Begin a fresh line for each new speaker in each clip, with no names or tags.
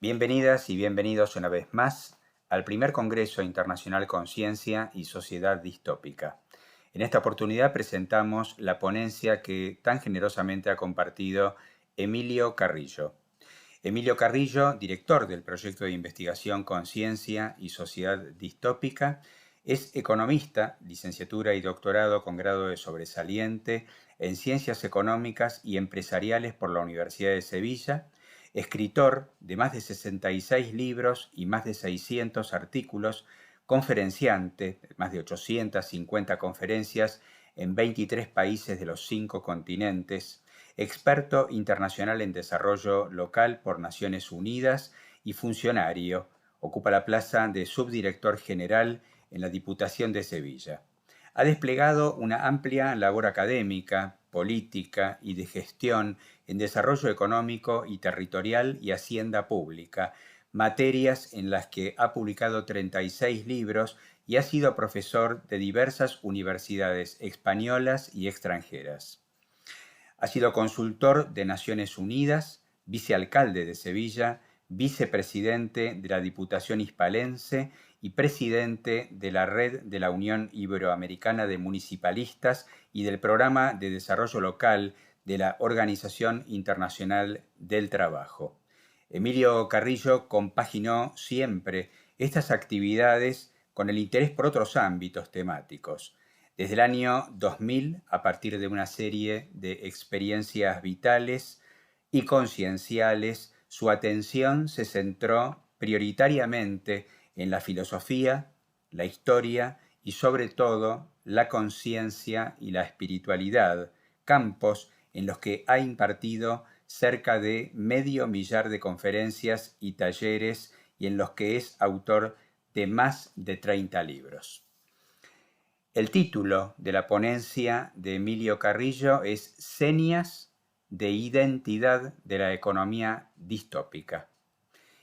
Bienvenidas y bienvenidos una vez más al primer Congreso Internacional Conciencia y Sociedad Distópica. En esta oportunidad presentamos la ponencia que tan generosamente ha compartido Emilio Carrillo. Emilio Carrillo, director del proyecto de investigación Conciencia y Sociedad Distópica, es economista, licenciatura y doctorado con grado de sobresaliente en Ciencias Económicas y Empresariales por la Universidad de Sevilla, escritor de más de 66 libros y más de 600 artículos, conferenciante, más de 850 conferencias en 23 países de los 5 continentes, experto internacional en desarrollo local por Naciones Unidas y funcionario. Ocupa la plaza de subdirector general en la Diputación de Sevilla. Ha desplegado una amplia labor académica, política y de gestión en desarrollo económico y territorial y hacienda pública, materias en las que ha publicado 36 libros y ha sido profesor de diversas universidades españolas y extranjeras. Ha sido consultor de Naciones Unidas, vicealcalde de Sevilla, vicepresidente de la Diputación Hispalense y presidente de la Red de la Unión Iberoamericana de Municipalistas y del Programa de Desarrollo Local de la Organización Internacional del Trabajo. Emilio Carrillo compaginó siempre estas actividades con el interés por otros ámbitos temáticos. Desde el año 2000, a partir de una serie de experiencias vitales y concienciales, su atención se centró prioritariamente en la filosofía, la historia y sobre todo la conciencia y la espiritualidad, campos en los que ha impartido cerca de medio millar de conferencias y talleres y en los que es autor de más de 30 libros. El título de la ponencia de Emilio Carrillo es Señas de identidad de la economía distópica.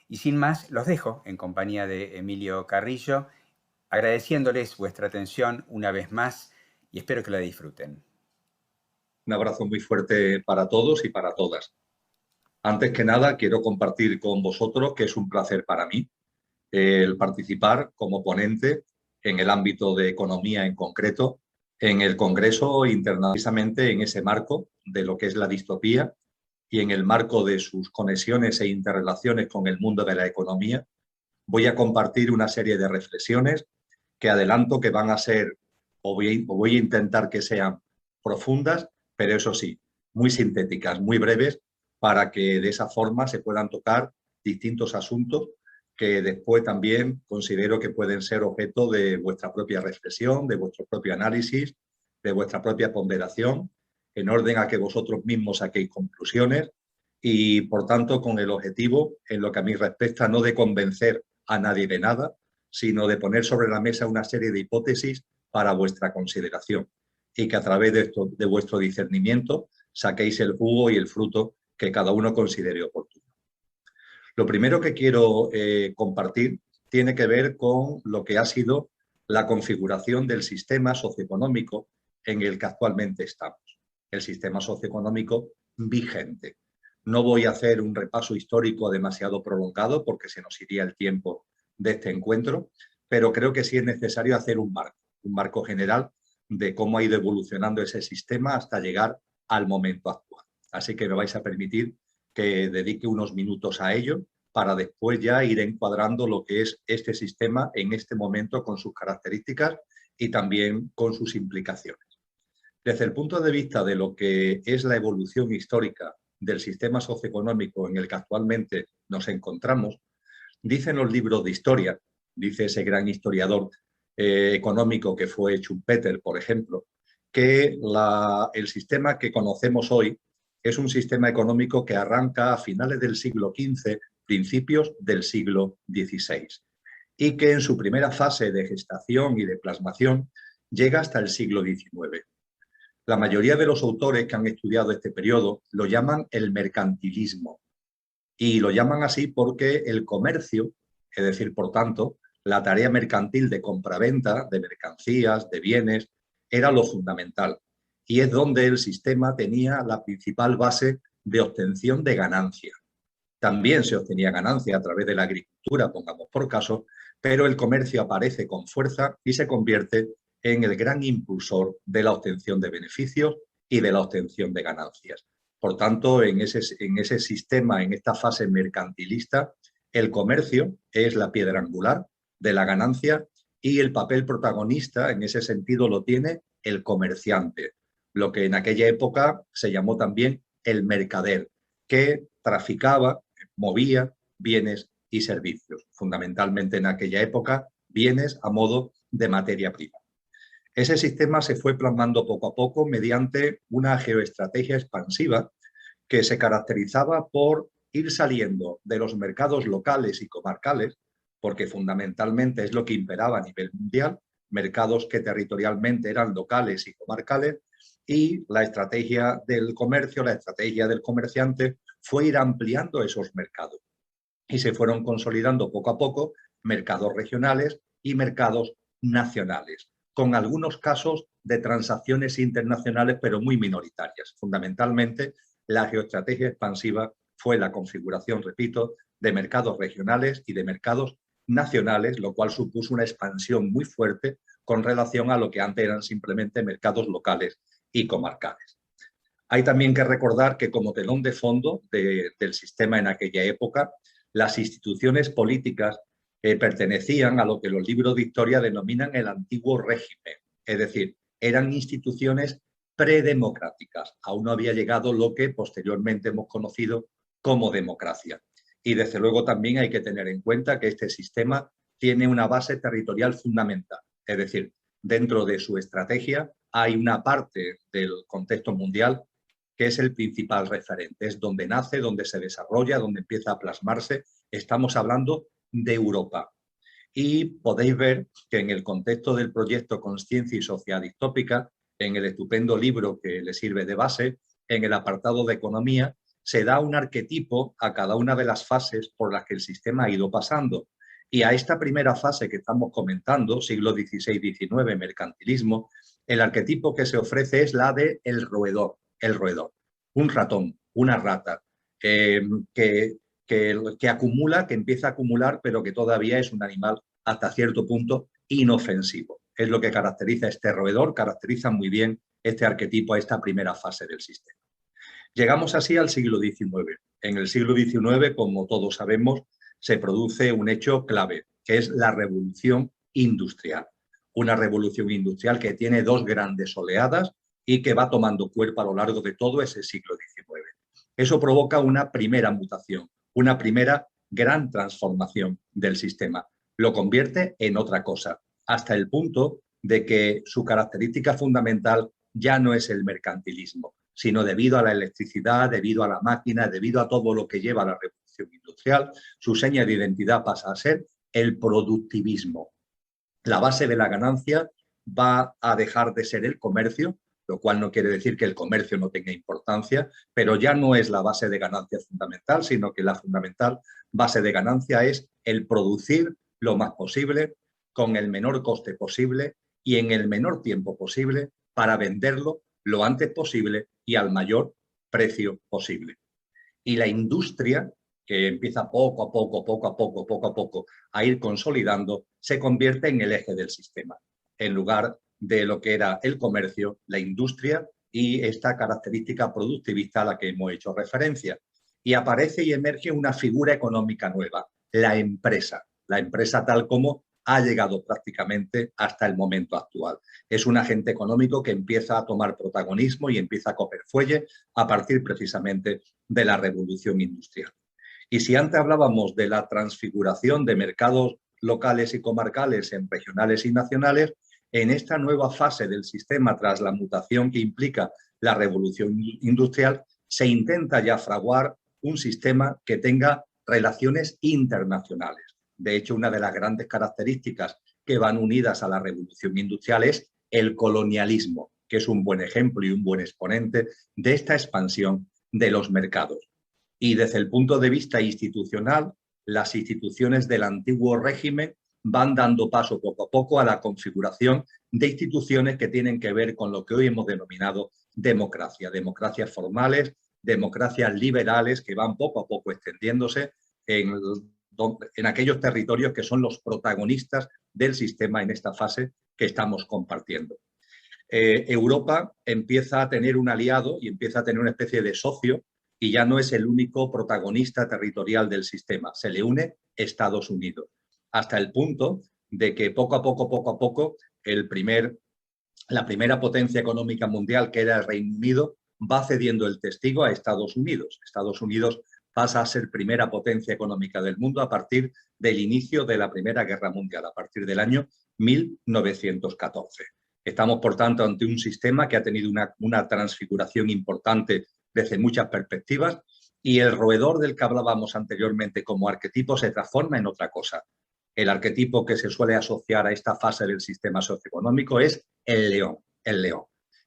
Y sin más, los dejo en compañía de Emilio Carrillo, agradeciéndoles vuestra atención una vez más y espero que la disfruten.
Un abrazo muy fuerte para todos y para todas. Antes que nada, quiero compartir con vosotros que es un placer para mí el participar como ponente en el ámbito de economía en concreto en el Congreso Internacional, precisamente en ese marco de lo que es la distopía y en el marco de sus conexiones e interrelaciones con el mundo de la economía. Voy a compartir una serie de reflexiones que adelanto que van a ser, o voy a intentar que sean profundas, pero eso sí, muy sintéticas, muy breves, para que de esa forma se puedan tocar distintos asuntos que después también considero que pueden ser objeto de vuestra propia reflexión, de vuestro propio análisis, de vuestra propia ponderación, en orden a que vosotros mismos saquéis conclusiones y, por tanto, con el objetivo, en lo que a mí respecta, no de convencer a nadie de nada, sino de poner sobre la mesa una serie de hipótesis para vuestra consideración y que a través de vuestro discernimiento saquéis el jugo y el fruto que cada uno considere oportuno. Lo primero que quiero compartir tiene que ver con lo que ha sido la configuración del sistema socioeconómico en el que actualmente estamos, el sistema socioeconómico vigente. No voy a hacer un repaso histórico demasiado prolongado porque se nos iría el tiempo de este encuentro, pero creo que sí es necesario hacer un marco general de cómo ha ido evolucionando ese sistema hasta llegar al momento actual. Así que me vais a permitir que dedique unos minutos a ello para después ya ir encuadrando lo que es este sistema en este momento con sus características y también con sus implicaciones. Desde el punto de vista de lo que es la evolución histórica del sistema socioeconómico en el que actualmente nos encontramos, dicen los libros de historia, dice ese gran historiador económico que fue Schumpeter, por ejemplo, que el sistema que conocemos hoy es un sistema económico que arranca a finales del siglo XV, principios del siglo XVI, y que en su primera fase de gestación y de plasmación llega hasta el siglo XIX. La mayoría de los autores que han estudiado este periodo lo llaman el mercantilismo, y lo llaman así porque el comercio, es decir, por tanto, la tarea mercantil de compraventa de mercancías, de bienes, era lo fundamental. Y es donde el sistema tenía la principal base de obtención de ganancia. También se obtenía ganancia a través de la agricultura, pongamos por caso, pero el comercio aparece con fuerza y se convierte en el gran impulsor de la obtención de beneficios y de la obtención de ganancias. Por tanto, en ese sistema, en esta fase mercantilista, el comercio es la piedra angular de la ganancia y el papel protagonista en ese sentido lo tiene el comerciante, lo que en aquella época se llamó también el mercader, que traficaba, movía bienes y servicios, fundamentalmente en aquella época bienes a modo de materia prima. Ese sistema se fue plasmando poco a poco mediante una geoestrategia expansiva que se caracterizaba por ir saliendo de los mercados locales y comarcales, porque fundamentalmente es lo que imperaba a nivel mundial, mercados que territorialmente eran locales y comarcales, y la estrategia del comercio, la estrategia del comerciante fue ir ampliando esos mercados y se fueron consolidando poco a poco mercados regionales y mercados nacionales, con algunos casos de transacciones internacionales, pero muy minoritarias. Fundamentalmente, la geoestrategia expansiva fue la configuración, repito, de mercados regionales y de mercados nacionales, lo cual supuso una expansión muy fuerte con relación a lo que antes eran simplemente mercados locales y comarcales. Hay también que recordar que como telón de fondo del sistema en aquella época, las instituciones políticas pertenecían a lo que los libros de historia denominan el antiguo régimen, es decir, eran instituciones predemocráticas. Aún no había llegado lo que posteriormente hemos conocido como democracia. Y desde luego también hay que tener en cuenta que este sistema tiene una base territorial fundamental, es decir, dentro de su estrategia hay una parte del contexto mundial que es el principal referente, es donde nace, donde se desarrolla, donde empieza a plasmarse. Estamos hablando de Europa. Y podéis ver que en el contexto del proyecto Consciencia y Sociedad Distópica, en el estupendo libro que le sirve de base, en el apartado de economía, se da un arquetipo a cada una de las fases por las que el sistema ha ido pasando. Y a esta primera fase que estamos comentando, siglo XVI-XIX, mercantilismo, el arquetipo que se ofrece es la de el roedor, un ratón, una rata, que acumula, que empieza a acumular, pero que todavía es un animal hasta cierto punto inofensivo. Es lo que caracteriza este roedor, caracteriza muy bien este arquetipo a esta primera fase del sistema. Llegamos así al siglo XIX. En el siglo XIX, como todos sabemos, se produce un hecho clave, que es la revolución industrial. Una revolución industrial que tiene dos grandes oleadas y que va tomando cuerpo a lo largo de todo ese siglo XIX. Eso provoca una primera mutación, una primera gran transformación del sistema. Lo convierte en otra cosa, hasta el punto de que su característica fundamental ya no es el mercantilismo, sino debido a la electricidad, debido a la máquina, debido a todo lo que lleva a la revolución industrial, su seña de identidad pasa a ser el productivismo. La base de la ganancia va a dejar de ser el comercio, lo cual no quiere decir que el comercio no tenga importancia, pero ya no es la base de ganancia fundamental, sino que la fundamental base de ganancia es el producir lo más posible, con el menor coste posible y en el menor tiempo posible para venderlo lo antes posible y al mayor precio posible. Y la industria, que empieza poco a poco a ir consolidando, se convierte en el eje del sistema, en lugar de lo que era el comercio, la industria y esta característica productivista a la que hemos hecho referencia. Y aparece y emerge una figura económica nueva, la empresa tal como ha llegado prácticamente hasta el momento actual. Es un agente económico que empieza a tomar protagonismo y empieza a coger fuelle a partir precisamente de la revolución industrial. Y si antes hablábamos de la transfiguración de mercados locales y comarcales en regionales y nacionales, en esta nueva fase del sistema, tras la mutación que implica la revolución industrial, se intenta ya fraguar un sistema que tenga relaciones internacionales. De hecho, una de las grandes características que van unidas a la revolución industrial es el colonialismo, que es un buen ejemplo y un buen exponente de esta expansión de los mercados. Y desde el punto de vista institucional, las instituciones del antiguo régimen van dando paso poco a poco a la configuración de instituciones que tienen que ver con lo que hoy hemos denominado democracia, democracias formales, democracias liberales que van poco a poco extendiéndose en aquellos territorios que son los protagonistas del sistema en esta fase que estamos compartiendo. Europa empieza a tener un aliado y empieza a tener una especie de socio y ya no es el único protagonista territorial del sistema. Se le une Estados Unidos, hasta el punto de que poco a poco, la primera potencia económica mundial, que era el Reino Unido, va cediendo el testigo a Estados Unidos. Estados Unidos pasa a ser primera potencia económica del mundo a partir del inicio de la Primera Guerra Mundial, a partir del año 1914. Estamos, por tanto, ante un sistema que ha tenido una transfiguración importante desde muchas perspectivas y el roedor del que hablábamos anteriormente como arquetipo se transforma en otra cosa. El arquetipo que se suele asociar a esta fase del sistema socioeconómico es el león,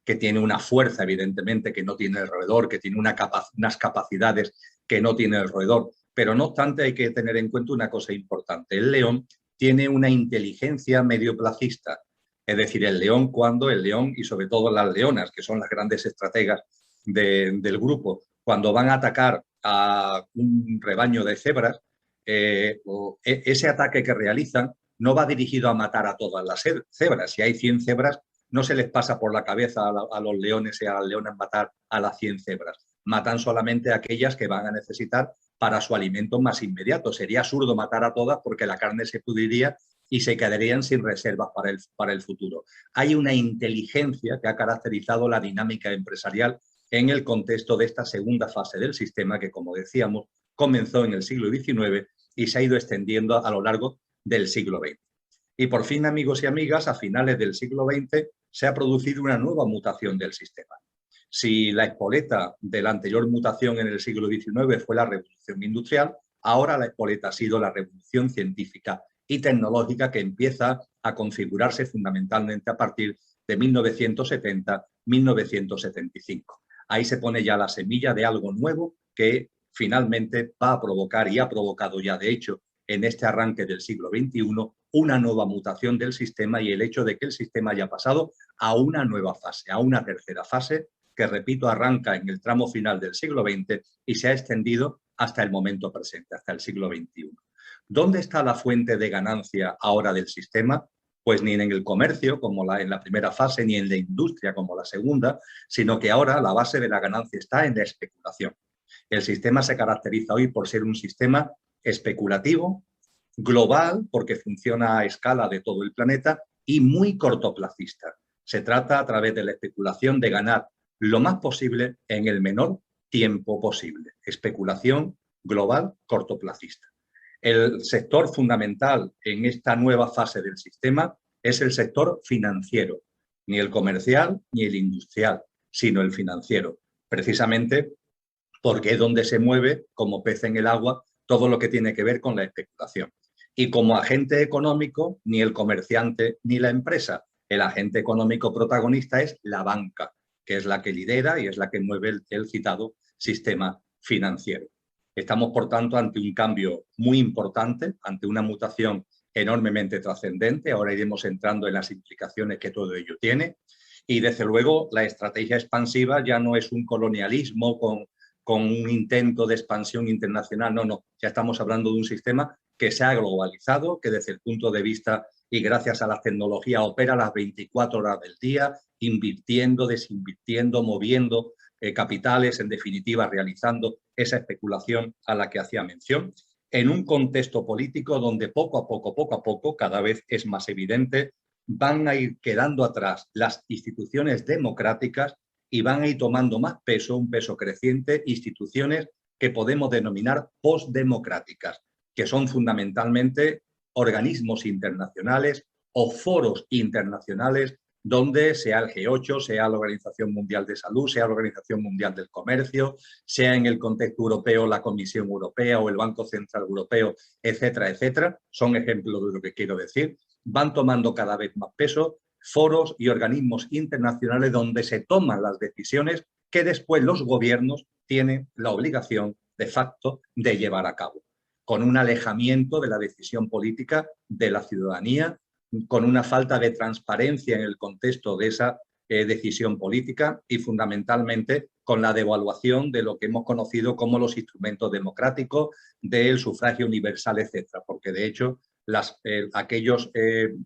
que tiene una fuerza, evidentemente, que no tiene el roedor, que tiene unas capacidades que no tiene el roedor. Pero no obstante, hay que tener en cuenta una cosa importante. El león tiene una inteligencia medioplacista. Es decir, el león y sobre todo las leonas, que son las grandes estrategas del grupo, cuando van a atacar a un rebaño de cebras, ese ataque que realizan no va dirigido a matar a todas las cebras. Si hay 100 cebras, no se les pasa por la cabeza a los leones y a las leonas matar a las 100 cebras. Matan solamente a aquellas que van a necesitar para su alimento más inmediato. Sería absurdo matar a todas porque la carne se pudriría y se quedarían sin reservas para el futuro. Hay una inteligencia que ha caracterizado la dinámica empresarial en el contexto de esta segunda fase del sistema que, como decíamos, comenzó en el siglo XIX y se ha ido extendiendo a lo largo del siglo XX. Y por fin, amigos y amigas, a finales del siglo XX se ha producido una nueva mutación del sistema. Si la espoleta de la anterior mutación en el siglo XIX fue la revolución industrial, ahora la espoleta ha sido la revolución científica y tecnológica que empieza a configurarse fundamentalmente a partir de 1970-1975. Ahí se pone ya la semilla de algo nuevo que finalmente va a provocar y ha provocado ya, de hecho, en este arranque del siglo XXI, una nueva mutación del sistema y el hecho de que el sistema haya pasado a una nueva fase, a una tercera fase, que, repito, arranca en el tramo final del siglo XX y se ha extendido hasta el momento presente, hasta el siglo XXI. ¿Dónde está la fuente de ganancia ahora del sistema? Pues ni en el comercio, como en la primera fase, ni en la industria, como la segunda, sino que ahora la base de la ganancia está en la especulación. El sistema se caracteriza hoy por ser un sistema especulativo, global, porque funciona a escala de todo el planeta, y muy cortoplacista. Se trata, a través de la especulación, de ganar lo más posible en el menor tiempo posible. Especulación global cortoplacista. El sector fundamental en esta nueva fase del sistema es el sector financiero, ni el comercial ni el industrial, sino el financiero, precisamente porque es donde se mueve, como pez en el agua, todo lo que tiene que ver con la especulación. Y como agente económico, ni el comerciante ni la empresa. El agente económico protagonista es la banca, que es la que lidera y es la que mueve el citado sistema financiero. Estamos, por tanto, ante un cambio muy importante, ante una mutación enormemente trascendente. Ahora iremos entrando en las implicaciones que todo ello tiene. Y, desde luego, la estrategia expansiva ya no es un colonialismo con un intento de expansión internacional. No. Ya estamos hablando de un sistema que se ha globalizado, que desde el punto de vista y gracias a la tecnología opera las 24 horas del día, invirtiendo, desinvirtiendo, moviendo capitales, en definitiva, realizando esa especulación a la que hacía mención, en un contexto político donde poco a poco, cada vez es más evidente, van a ir quedando atrás las instituciones democráticas y van a ir tomando más peso, un peso creciente, instituciones que podemos denominar postdemocráticas, que son fundamentalmente organismos internacionales o foros internacionales donde sea el G8, sea la Organización Mundial de Salud, sea la Organización Mundial del Comercio, sea en el contexto europeo la Comisión Europea o el Banco Central Europeo, etcétera, etcétera. Son ejemplos de lo que quiero decir. Van tomando cada vez más peso foros y organismos internacionales donde se toman las decisiones que después los gobiernos tienen la obligación de facto de llevar a cabo, con un alejamiento de la decisión política de la ciudadanía, con una falta de transparencia en el contexto de esa decisión política y fundamentalmente con la devaluación de lo que hemos conocido como los instrumentos democráticos del sufragio universal, etcétera, porque de hecho aquellos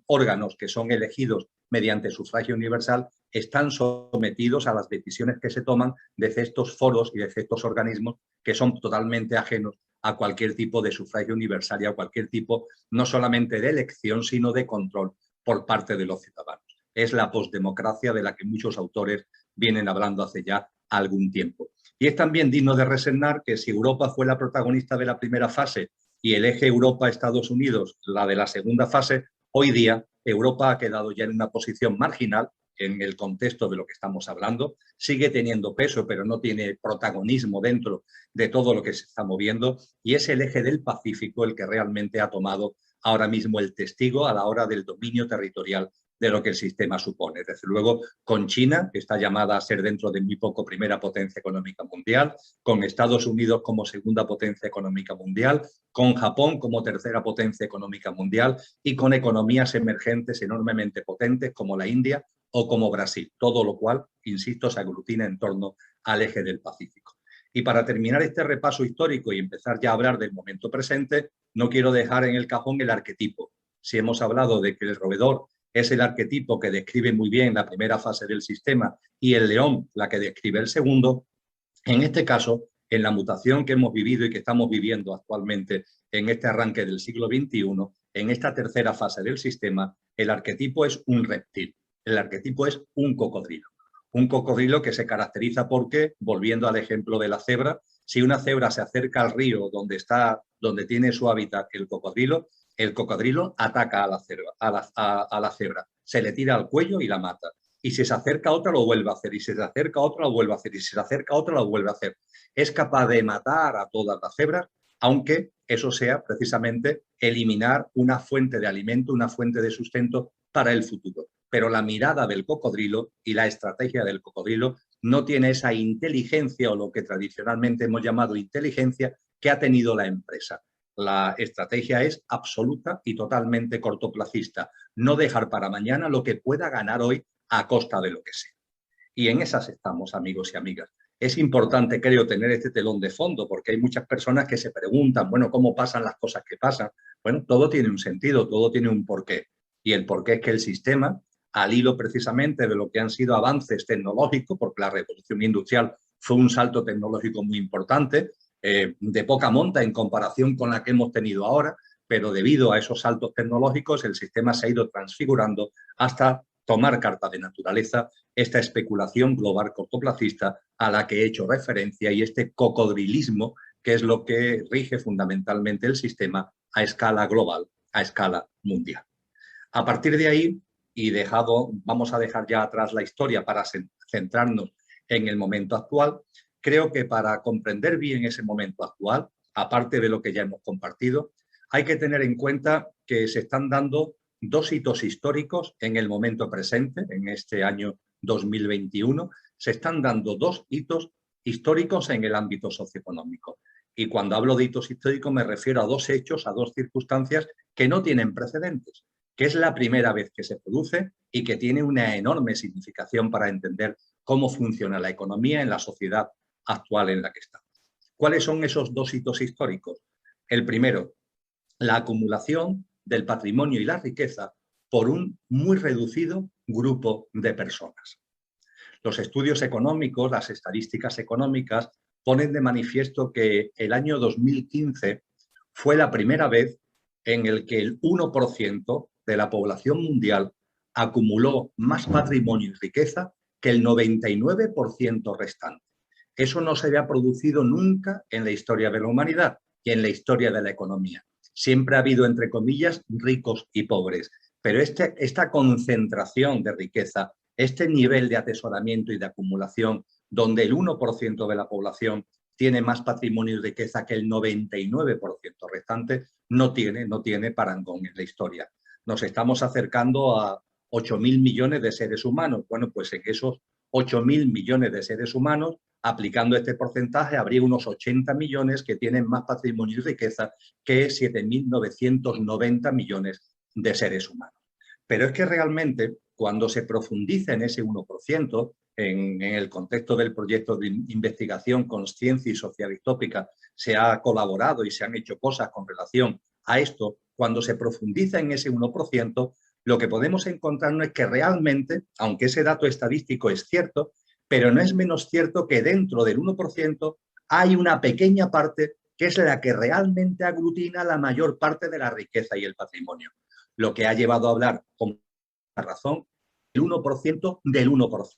órganos que son elegidos mediante sufragio universal están sometidos a las decisiones que se toman desde estos foros y desde estos organismos que son totalmente ajenos a cualquier tipo de sufragio universal y a cualquier tipo no solamente de elección, sino de control por parte de los ciudadanos. Es la postdemocracia de la que muchos autores vienen hablando hace ya algún tiempo. Y es también digno de reseñar que si Europa fue la protagonista de la primera fase y el eje Europa-Estados Unidos la de la segunda fase, hoy día Europa ha quedado ya en una posición marginal en el contexto de lo que estamos hablando, sigue teniendo peso, pero no tiene protagonismo dentro de todo lo que se está moviendo, y es el eje del Pacífico el que realmente ha tomado ahora mismo el testigo a la hora del dominio territorial de lo que el sistema supone. Desde luego, con China, que está llamada a ser dentro de muy poco primera potencia económica mundial, con Estados Unidos como segunda potencia económica mundial, con Japón como tercera potencia económica mundial y con economías emergentes enormemente potentes como la India o como Brasil, todo lo cual, insisto, se aglutina en torno al eje del Pacífico. Y para terminar este repaso histórico y empezar ya a hablar del momento presente, no quiero dejar en el cajón el arquetipo. Si hemos hablado de que el roedor es el arquetipo que describe muy bien la primera fase del sistema y el león la que describe el segundo, en este caso, en la mutación que hemos vivido y que estamos viviendo actualmente en este arranque del siglo XXI, en esta tercera fase del sistema, el arquetipo es un reptil, el arquetipo es un cocodrilo. Un cocodrilo que se caracteriza porque, volviendo al ejemplo de la cebra, si una cebra se acerca al río donde tiene su hábitat el cocodrilo ataca a la cebra, se le tira al cuello y la mata. Y si se acerca a otra, lo vuelve a hacer. Y si se acerca a otra, lo vuelve a hacer. Y si se acerca a otra, lo vuelve a hacer. Es capaz de matar a todas las cebras, aunque eso sea precisamente eliminar una fuente de alimento, una fuente de sustento para el futuro. Pero la mirada del cocodrilo y la estrategia del cocodrilo no tiene esa inteligencia o lo que tradicionalmente hemos llamado inteligencia que ha tenido la empresa. La estrategia es absoluta y totalmente cortoplacista. No dejar para mañana lo que pueda ganar hoy a costa de lo que sea. Y en esas estamos, amigos y amigas. Es importante, creo, tener este telón de fondo, porque hay muchas personas que se preguntan, bueno, ¿cómo pasan las cosas que pasan? Bueno, todo tiene un sentido, todo tiene un porqué. Y el porqué es que el sistema, al hilo precisamente de lo que han sido avances tecnológicos, porque la revolución industrial fue un salto tecnológico muy importante, de poca monta en comparación con la que hemos tenido ahora, pero debido a esos saltos tecnológicos el sistema se ha ido transfigurando hasta tomar carta de naturaleza esta especulación global cortoplacista a la que he hecho referencia y este cocodrilismo que es lo que rige fundamentalmente el sistema a escala global, a escala mundial. A partir de ahí, vamos a dejar ya atrás la historia para centrarnos en el momento actual. Creo que para comprender bien ese momento actual, aparte de lo que ya hemos compartido, hay que tener en cuenta que se están dando dos hitos históricos en el momento presente, en este año 2021, se están dando dos hitos históricos en el ámbito socioeconómico. Y cuando hablo de hitos históricos me refiero a dos hechos, a dos circunstancias que no tienen precedentes, que es la primera vez que se produce y que tiene una enorme significación para entender cómo funciona la economía en la sociedad actual en la que estamos. ¿Cuáles son esos dos hitos históricos? El primero, la acumulación del patrimonio y la riqueza por un muy reducido grupo de personas. Los estudios económicos, las estadísticas económicas, ponen de manifiesto que el año 2015 fue la primera vez en el que el 1% de la población mundial acumuló más patrimonio y riqueza que el 99% restante. Eso no se había producido nunca en la historia de la humanidad y en la historia de la economía. Siempre ha habido, entre comillas, ricos y pobres, pero esta concentración de riqueza, este nivel de atesoramiento y de acumulación, donde el 1% de la población tiene más patrimonio y riqueza que el 99% restante, no tiene parangón en la historia. Nos estamos acercando a 8.000 millones de seres humanos. Bueno, pues en esos 8.000 millones de seres humanos, aplicando este porcentaje, habría unos 80 millones que tienen más patrimonio y riqueza que 7.990 millones de seres humanos. Pero es que realmente, cuando se profundiza en ese 1%, en el contexto del proyecto de investigación Consciencia y Sociedad Distópica, se ha colaborado y se han hecho cosas con relación a esto. Cuando se profundiza en ese 1%, lo que podemos encontrarnos es que realmente, aunque ese dato estadístico es cierto, pero no es menos cierto que dentro del 1% hay una pequeña parte que es la que realmente aglutina la mayor parte de la riqueza y el patrimonio. Lo que ha llevado a hablar con razón el 1% del 1%.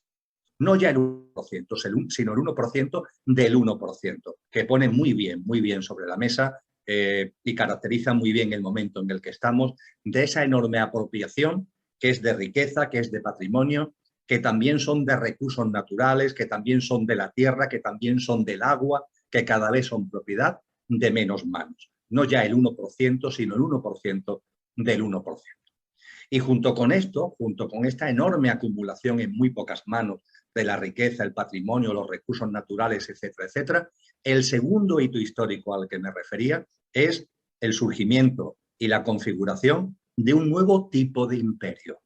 No ya el 1%, sino el 1% del 1%, que pone muy bien sobre la mesa y caracteriza muy bien el momento en el que estamos, de esa enorme apropiación que es de riqueza, que es de patrimonio, que también son de recursos naturales, que también son de la tierra, que también son del agua, que cada vez son propiedad de menos manos. No ya el 1%, sino el 1% del 1%. Y junto con esto, junto con esta enorme acumulación en muy pocas manos de la riqueza, el patrimonio, los recursos naturales, etcétera, etcétera, el segundo hito histórico al que me refería es el surgimiento y la configuración de un nuevo tipo de imperio.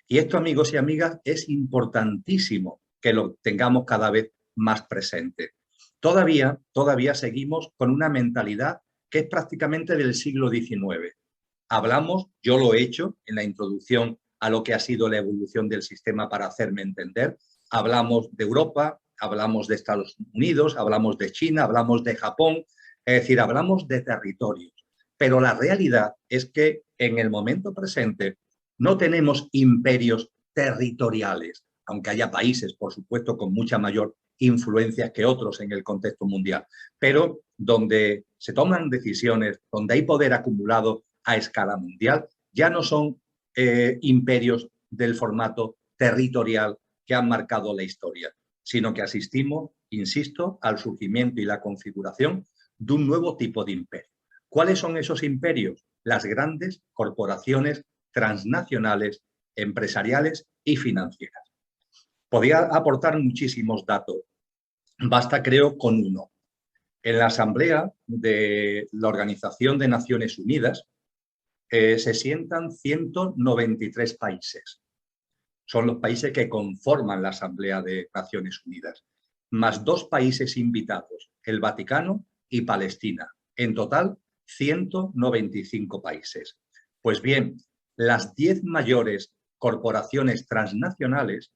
Y esto, amigos y amigas, es importantísimo que lo tengamos cada vez más presente. Todavía seguimos con una mentalidad que es prácticamente del siglo XIX. Hablamos, yo lo he hecho en la introducción a lo que ha sido la evolución del sistema para hacerme entender. Hablamos de Europa, hablamos de Estados Unidos, hablamos de China, hablamos de Japón, es decir, hablamos de territorios. Pero la realidad es que en el momento presente no tenemos imperios territoriales, aunque haya países, por supuesto, con mucha mayor influencia que otros en el contexto mundial, pero donde se toman decisiones, donde hay poder acumulado a escala mundial, ya no son imperios del formato territorial que han marcado la historia, sino que asistimos, insisto, al surgimiento y la configuración de un nuevo tipo de imperio. ¿Cuáles son esos imperios? Las grandes corporaciones transnacionales, empresariales y financieras. Podría aportar muchísimos datos. Basta, creo, con uno. En la Asamblea de la Organización de Naciones Unidas se sientan 193 países. Son los países que conforman la Asamblea de Naciones Unidas, más 2 países invitados, el Vaticano y Palestina. En total, 195 países. Pues bien, las 10 mayores corporaciones transnacionales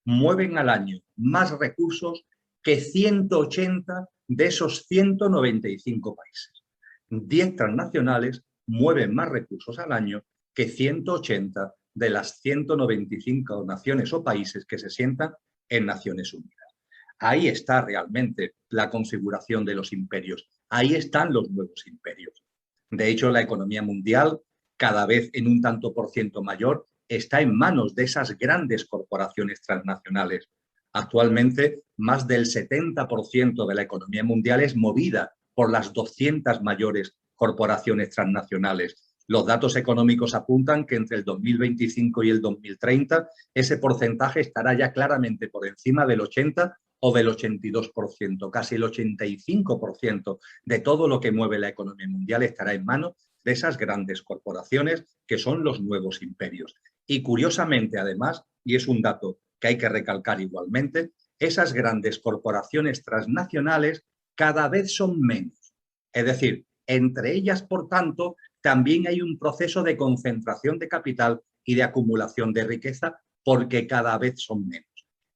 mueven al año más recursos que 180 de esos 195 países. 10 transnacionales mueven más recursos al año que 180 de las 195 naciones o países que se sientan en Naciones Unidas. Ahí está realmente la configuración de los imperios. Ahí están los nuevos imperios. De hecho, la economía mundial, cada vez en un tanto por ciento mayor, está en manos de esas grandes corporaciones transnacionales. Actualmente, más del 70% de la economía mundial es movida por las 200 mayores corporaciones transnacionales. Los datos económicos apuntan que entre el 2025 y el 2030 ese porcentaje estará ya claramente por encima del 80 o del 82%. Casi el 85% de todo lo que mueve la economía mundial estará en manos de esas grandes corporaciones que son los nuevos imperios. Y curiosamente, además, y es un dato que hay que recalcar igualmente, esas grandes corporaciones transnacionales cada vez son menos. Es decir, entre ellas, por tanto, también hay un proceso de concentración de capital y de acumulación de riqueza porque cada vez son menos.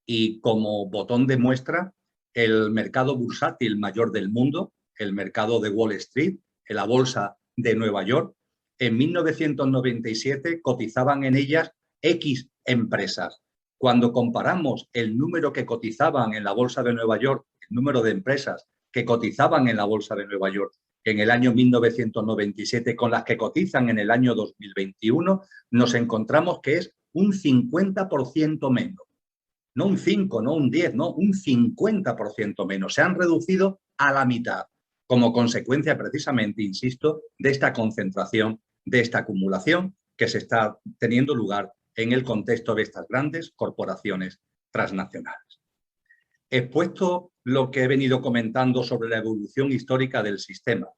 Y como botón de muestra, el mercado bursátil mayor del mundo, el mercado de Wall Street, la bolsa de Nueva York, en 1997 cotizaban en ellas X empresas. Cuando comparamos el número que cotizaban en la bolsa de Nueva York, el número de empresas que cotizaban en la bolsa de Nueva York en el año 1997 con las que cotizan en el año 2021, nos encontramos que es un 50% menos. No un 5, no un 10, no, un 50% menos. Se han reducido a la mitad como consecuencia precisamente, insisto, de esta concentración, de esta acumulación que se está teniendo lugar en el contexto de estas grandes corporaciones transnacionales. Expuesto lo que he venido comentando sobre la evolución histórica del sistema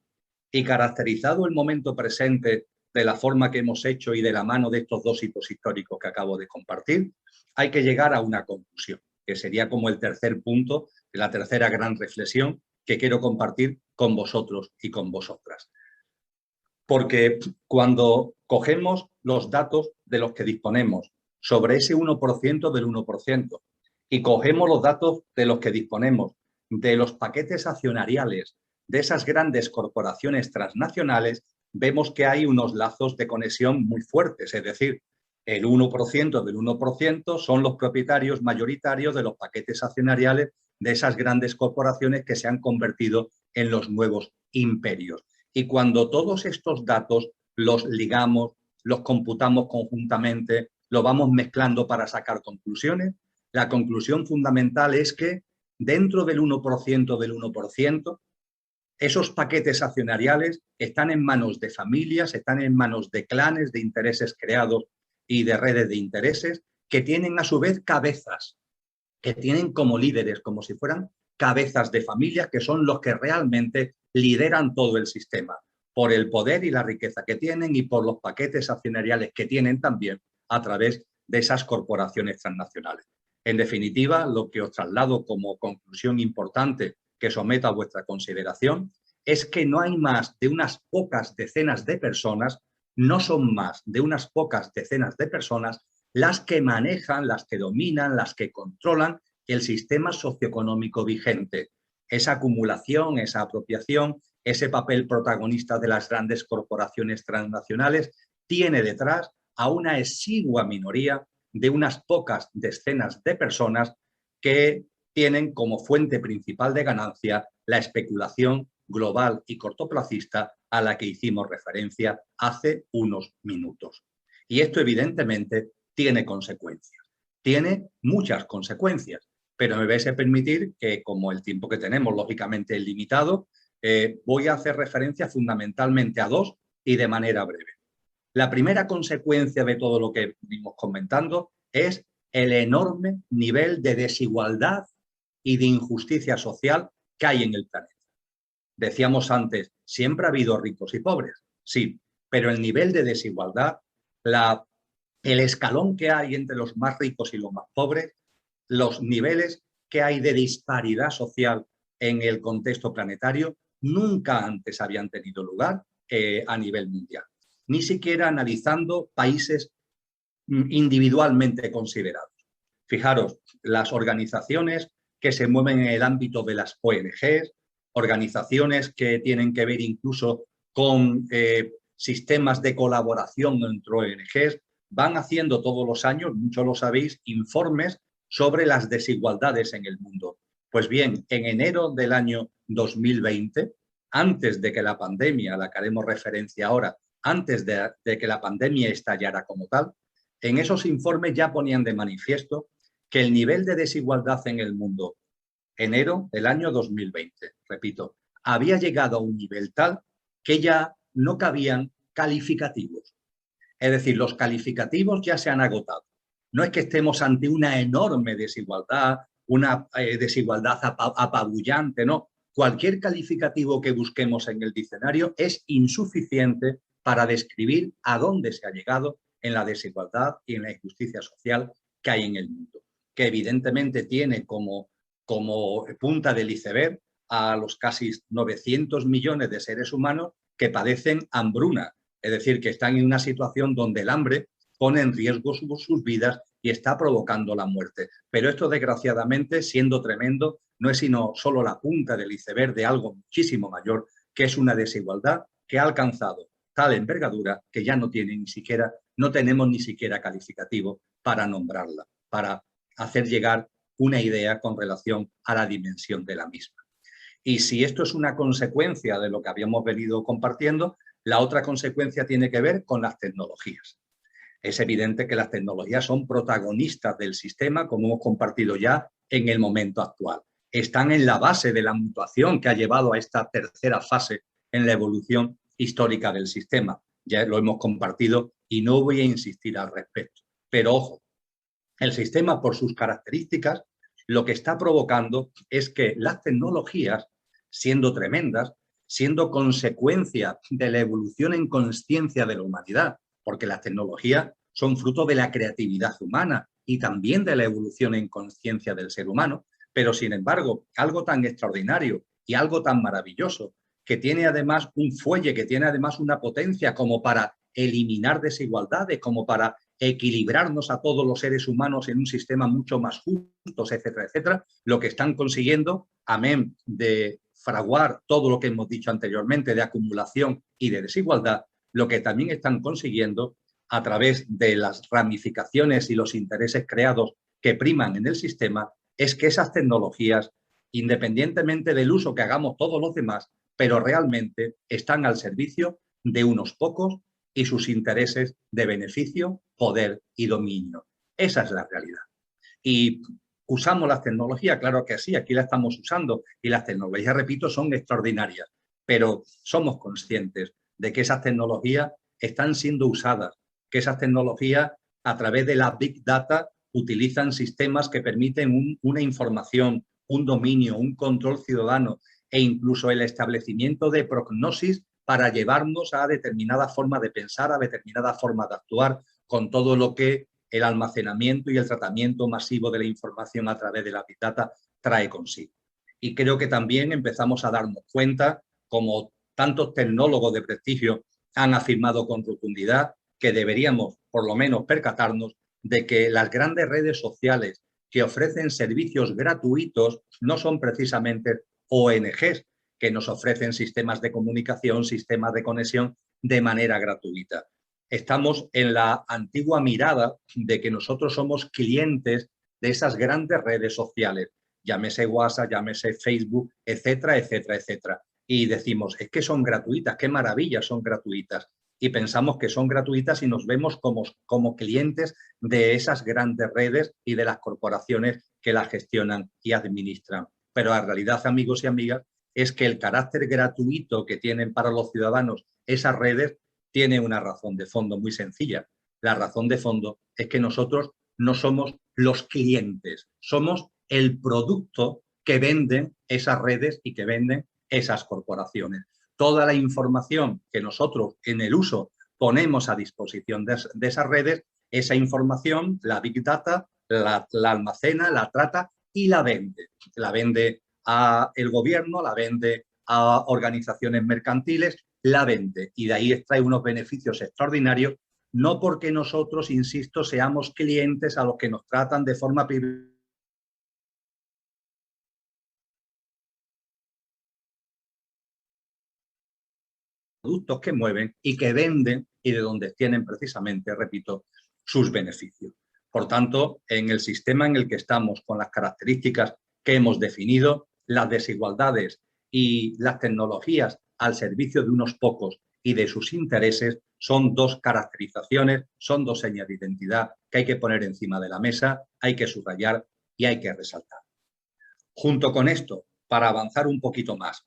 y caracterizado el momento presente de la forma que hemos hecho y de la mano de estos dos hitos históricos que acabo de compartir, hay que llegar a una conclusión, que sería como el tercer punto de la tercera gran reflexión que quiero compartir con vosotros y con vosotras. Porque cuando cogemos los datos de los que disponemos sobre ese 1% del 1% y cogemos los datos de los que disponemos de los paquetes accionariales de esas grandes corporaciones transnacionales, vemos que hay unos lazos de conexión muy fuertes, es decir, el 1% del 1% son los propietarios mayoritarios de los paquetes accionariales de esas grandes corporaciones que se han convertido en los nuevos imperios. Y cuando todos estos datos los ligamos, los computamos conjuntamente, lo vamos mezclando para sacar conclusiones, la conclusión fundamental es que dentro del 1% del 1%, esos paquetes accionariales están en manos de familias, están en manos de clanes de intereses creados y de redes de intereses que tienen a su vez cabezas, que tienen como líderes, como si fueran cabezas de familias que son los que realmente lideran todo el sistema, por el poder y la riqueza que tienen y por los paquetes accionariales que tienen también a través de esas corporaciones transnacionales. En definitiva, lo que os traslado como conclusión importante que someto a vuestra consideración es que no hay más de unas pocas decenas de personas, no son más de unas pocas decenas de personas las que manejan, las que dominan, las que controlan el sistema socioeconómico vigente. Esa acumulación, esa apropiación, ese papel protagonista de las grandes corporaciones transnacionales tiene detrás a una exigua minoría de unas pocas decenas de personas que tienen como fuente principal de ganancia la especulación global y cortoplacista a la que hicimos referencia hace unos minutos. Y esto evidentemente tiene consecuencias, tiene muchas consecuencias, pero me vais a permitir que, como el tiempo que tenemos lógicamente es limitado, voy a hacer referencia fundamentalmente a dos y de manera breve. La primera consecuencia de todo lo que venimos comentando es el enorme nivel de desigualdad y de injusticia social que hay en el planeta. Decíamos antes, siempre ha habido ricos y pobres, sí, pero el nivel de desigualdad, el escalón que hay entre los más ricos y los más pobres, los niveles que hay de disparidad social en el contexto planetario, nunca antes habían tenido lugar a nivel mundial, ni siquiera analizando países individualmente considerados. Fijaros, las organizaciones que se mueven en el ámbito de las ONGs, organizaciones que tienen que ver incluso con sistemas de colaboración entre ONGs, van haciendo todos los años, muchos lo sabéis, informes sobre las desigualdades en el mundo. Pues bien, en enero del año 2020, antes de que la pandemia, a la que haremos referencia ahora, antes de que la pandemia estallara como tal, en esos informes ya ponían de manifiesto que el nivel de desigualdad en el mundo, enero del año 2020, repito, había llegado a un nivel tal que ya no cabían calificativos. Es decir, los calificativos ya se han agotado. No es que estemos ante una enorme desigualdad, una desigualdad apabullante, no. Cualquier calificativo que busquemos en el diccionario es insuficiente para describir a dónde se ha llegado en la desigualdad y en la injusticia social que hay en el mundo, que evidentemente tiene como punta del iceberg a los casi 900 millones de seres humanos que padecen hambruna, es decir, que están en una situación donde el hambre pone en riesgo sus vidas y está provocando la muerte. Pero esto, desgraciadamente, siendo tremendo, no es sino solo la punta del iceberg de algo muchísimo mayor, que es una desigualdad que ha alcanzado tal envergadura que ya no tenemos ni siquiera calificativo para nombrarla, para hacer llegar una idea con relación a la dimensión de la misma. Y si esto es una consecuencia de lo que habíamos venido compartiendo, la otra consecuencia tiene que ver con las tecnologías. Es evidente que las tecnologías son protagonistas del sistema, como hemos compartido ya en el momento actual. Están en la base de la mutación que ha llevado a esta tercera fase en la evolución histórica del sistema. Ya lo hemos compartido y no voy a insistir al respecto. Pero ojo, el sistema, por sus características, lo que está provocando es que las tecnologías, siendo tremendas, siendo consecuencia de la evolución en consciencia de la humanidad, porque las tecnologías son fruto de la creatividad humana y también de la evolución en consciencia del ser humano, pero sin embargo, algo tan extraordinario y algo tan maravilloso, que tiene además un fuelle, que tiene además una potencia como para eliminar desigualdades, como para equilibrarnos a todos los seres humanos en un sistema mucho más justo, etcétera, etcétera, lo que están consiguiendo, amén de fraguar todo lo que hemos dicho anteriormente de acumulación y de desigualdad, lo que también están consiguiendo a través de las ramificaciones y los intereses creados que priman en el sistema, es que esas tecnologías, independientemente del uso que hagamos todos los demás, pero realmente están al servicio de unos pocos y sus intereses de beneficio, poder y dominio. Esa es la realidad. Y usamos las tecnologías, claro que sí, aquí la estamos usando y las tecnologías, repito, son extraordinarias, pero somos conscientes de que esas tecnologías están siendo usadas, que esas tecnologías a través de la Big Data utilizan sistemas que permiten una información, un dominio, un control ciudadano e incluso el establecimiento de prognosis para llevarnos a determinada forma de pensar, a determinada forma de actuar, con todo lo que el almacenamiento y el tratamiento masivo de la información a través de la Big Data trae consigo. Y creo que también empezamos a darnos cuenta, como tantos tecnólogos de prestigio han afirmado con rotundidad, que deberíamos por lo menos percatarnos de que las grandes redes sociales que ofrecen servicios gratuitos no son precisamente ONGs que nos ofrecen sistemas de comunicación, sistemas de conexión de manera gratuita. Estamos en la antigua mirada de que nosotros somos clientes de esas grandes redes sociales, llámese WhatsApp, llámese Facebook, etcétera, etcétera, etcétera. Y decimos, es que son gratuitas, qué maravilla, son gratuitas. Y pensamos que son gratuitas y nos vemos como clientes de esas grandes redes y de las corporaciones que las gestionan y administran. Pero la realidad, amigos y amigas, es que el carácter gratuito que tienen para los ciudadanos esas redes tiene una razón de fondo muy sencilla. La razón de fondo es que nosotros no somos los clientes, somos el producto que venden esas redes y que venden esas corporaciones. Toda la información que nosotros en el uso ponemos a disposición de esas redes, esa información, la Big Data, la almacena, la trata y la vende. La vende al gobierno, la vende a organizaciones mercantiles, la vende y de ahí extrae unos beneficios extraordinarios, no porque nosotros, insisto, seamos clientes a los que nos tratan de forma privada, productos que mueven y que venden y de donde tienen precisamente, repito, sus beneficios. Por tanto, en el sistema en el que estamos, con las características que hemos definido, las desigualdades y las tecnologías al servicio de unos pocos y de sus intereses son dos caracterizaciones, son dos señas de identidad que hay que poner encima de la mesa, hay que subrayar y hay que resaltar. Junto con esto, para avanzar un poquito más,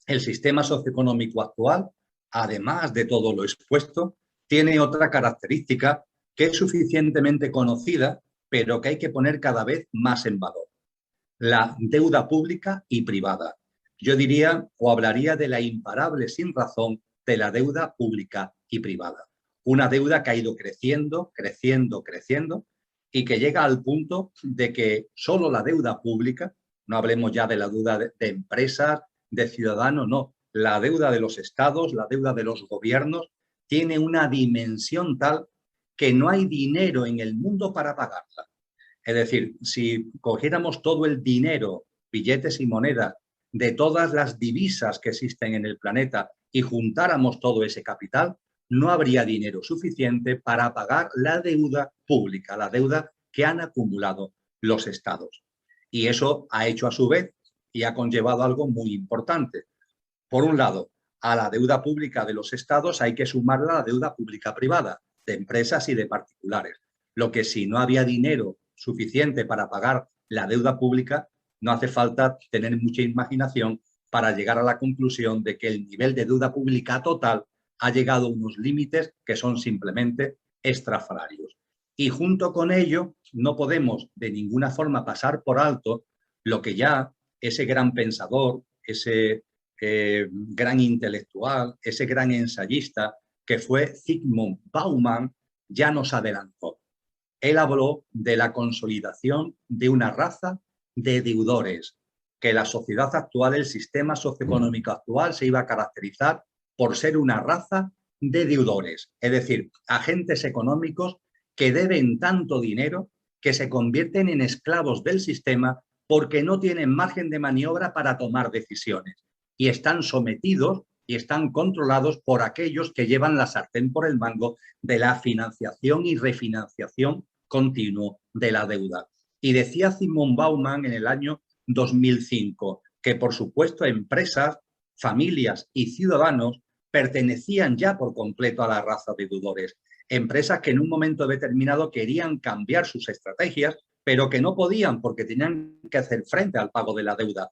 el sistema socioeconómico actual, además de todo lo expuesto, tiene otra característica que es suficientemente conocida, pero que hay que poner cada vez más en valor: la deuda pública y privada. Yo diría o hablaría de la imparable sin razón de la deuda pública y privada. Una deuda que ha ido creciendo, creciendo, creciendo y que llega al punto de que solo la deuda pública, no hablemos ya de la deuda de empresas, de ciudadanos, no, la deuda de los estados, la deuda de los gobiernos, tiene una dimensión tal que no hay dinero en el mundo para pagarla. Es decir, si cogiéramos todo el dinero, billetes y monedas de todas las divisas que existen en el planeta y juntáramos todo ese capital, no habría dinero suficiente para pagar la deuda pública, la deuda que han acumulado los estados. Y eso ha hecho a su vez y ha conllevado algo muy importante. Por un lado, a la deuda pública de los estados hay que sumarla a la deuda pública privada, de empresas y de particulares. Lo que si no había dinero suficiente para pagar la deuda pública, no hace falta tener mucha imaginación para llegar a la conclusión de que el nivel de deuda pública total ha llegado a unos límites que son simplemente estrafalarios. Y junto con ello, no podemos de ninguna forma pasar por alto lo que ya ese gran pensador, ese gran intelectual, ese gran ensayista que fue Zygmunt Bauman, ya nos adelantó. Él habló de la consolidación de una raza de deudores, que la sociedad actual, el sistema socioeconómico actual se iba a caracterizar por ser una raza de deudores, es decir, agentes económicos que deben tanto dinero que se convierten en esclavos del sistema porque no tienen margen de maniobra para tomar decisiones y están sometidos y están controlados por aquellos que llevan la sartén por el mango de la financiación y refinanciación continuo de la deuda. Y decía Zygmunt Bauman en el año 2005 que, por supuesto, empresas, familias y ciudadanos pertenecían ya por completo a la raza de deudores. Empresas que en un momento determinado querían cambiar sus estrategias, pero que no podían porque tenían que hacer frente al pago de la deuda.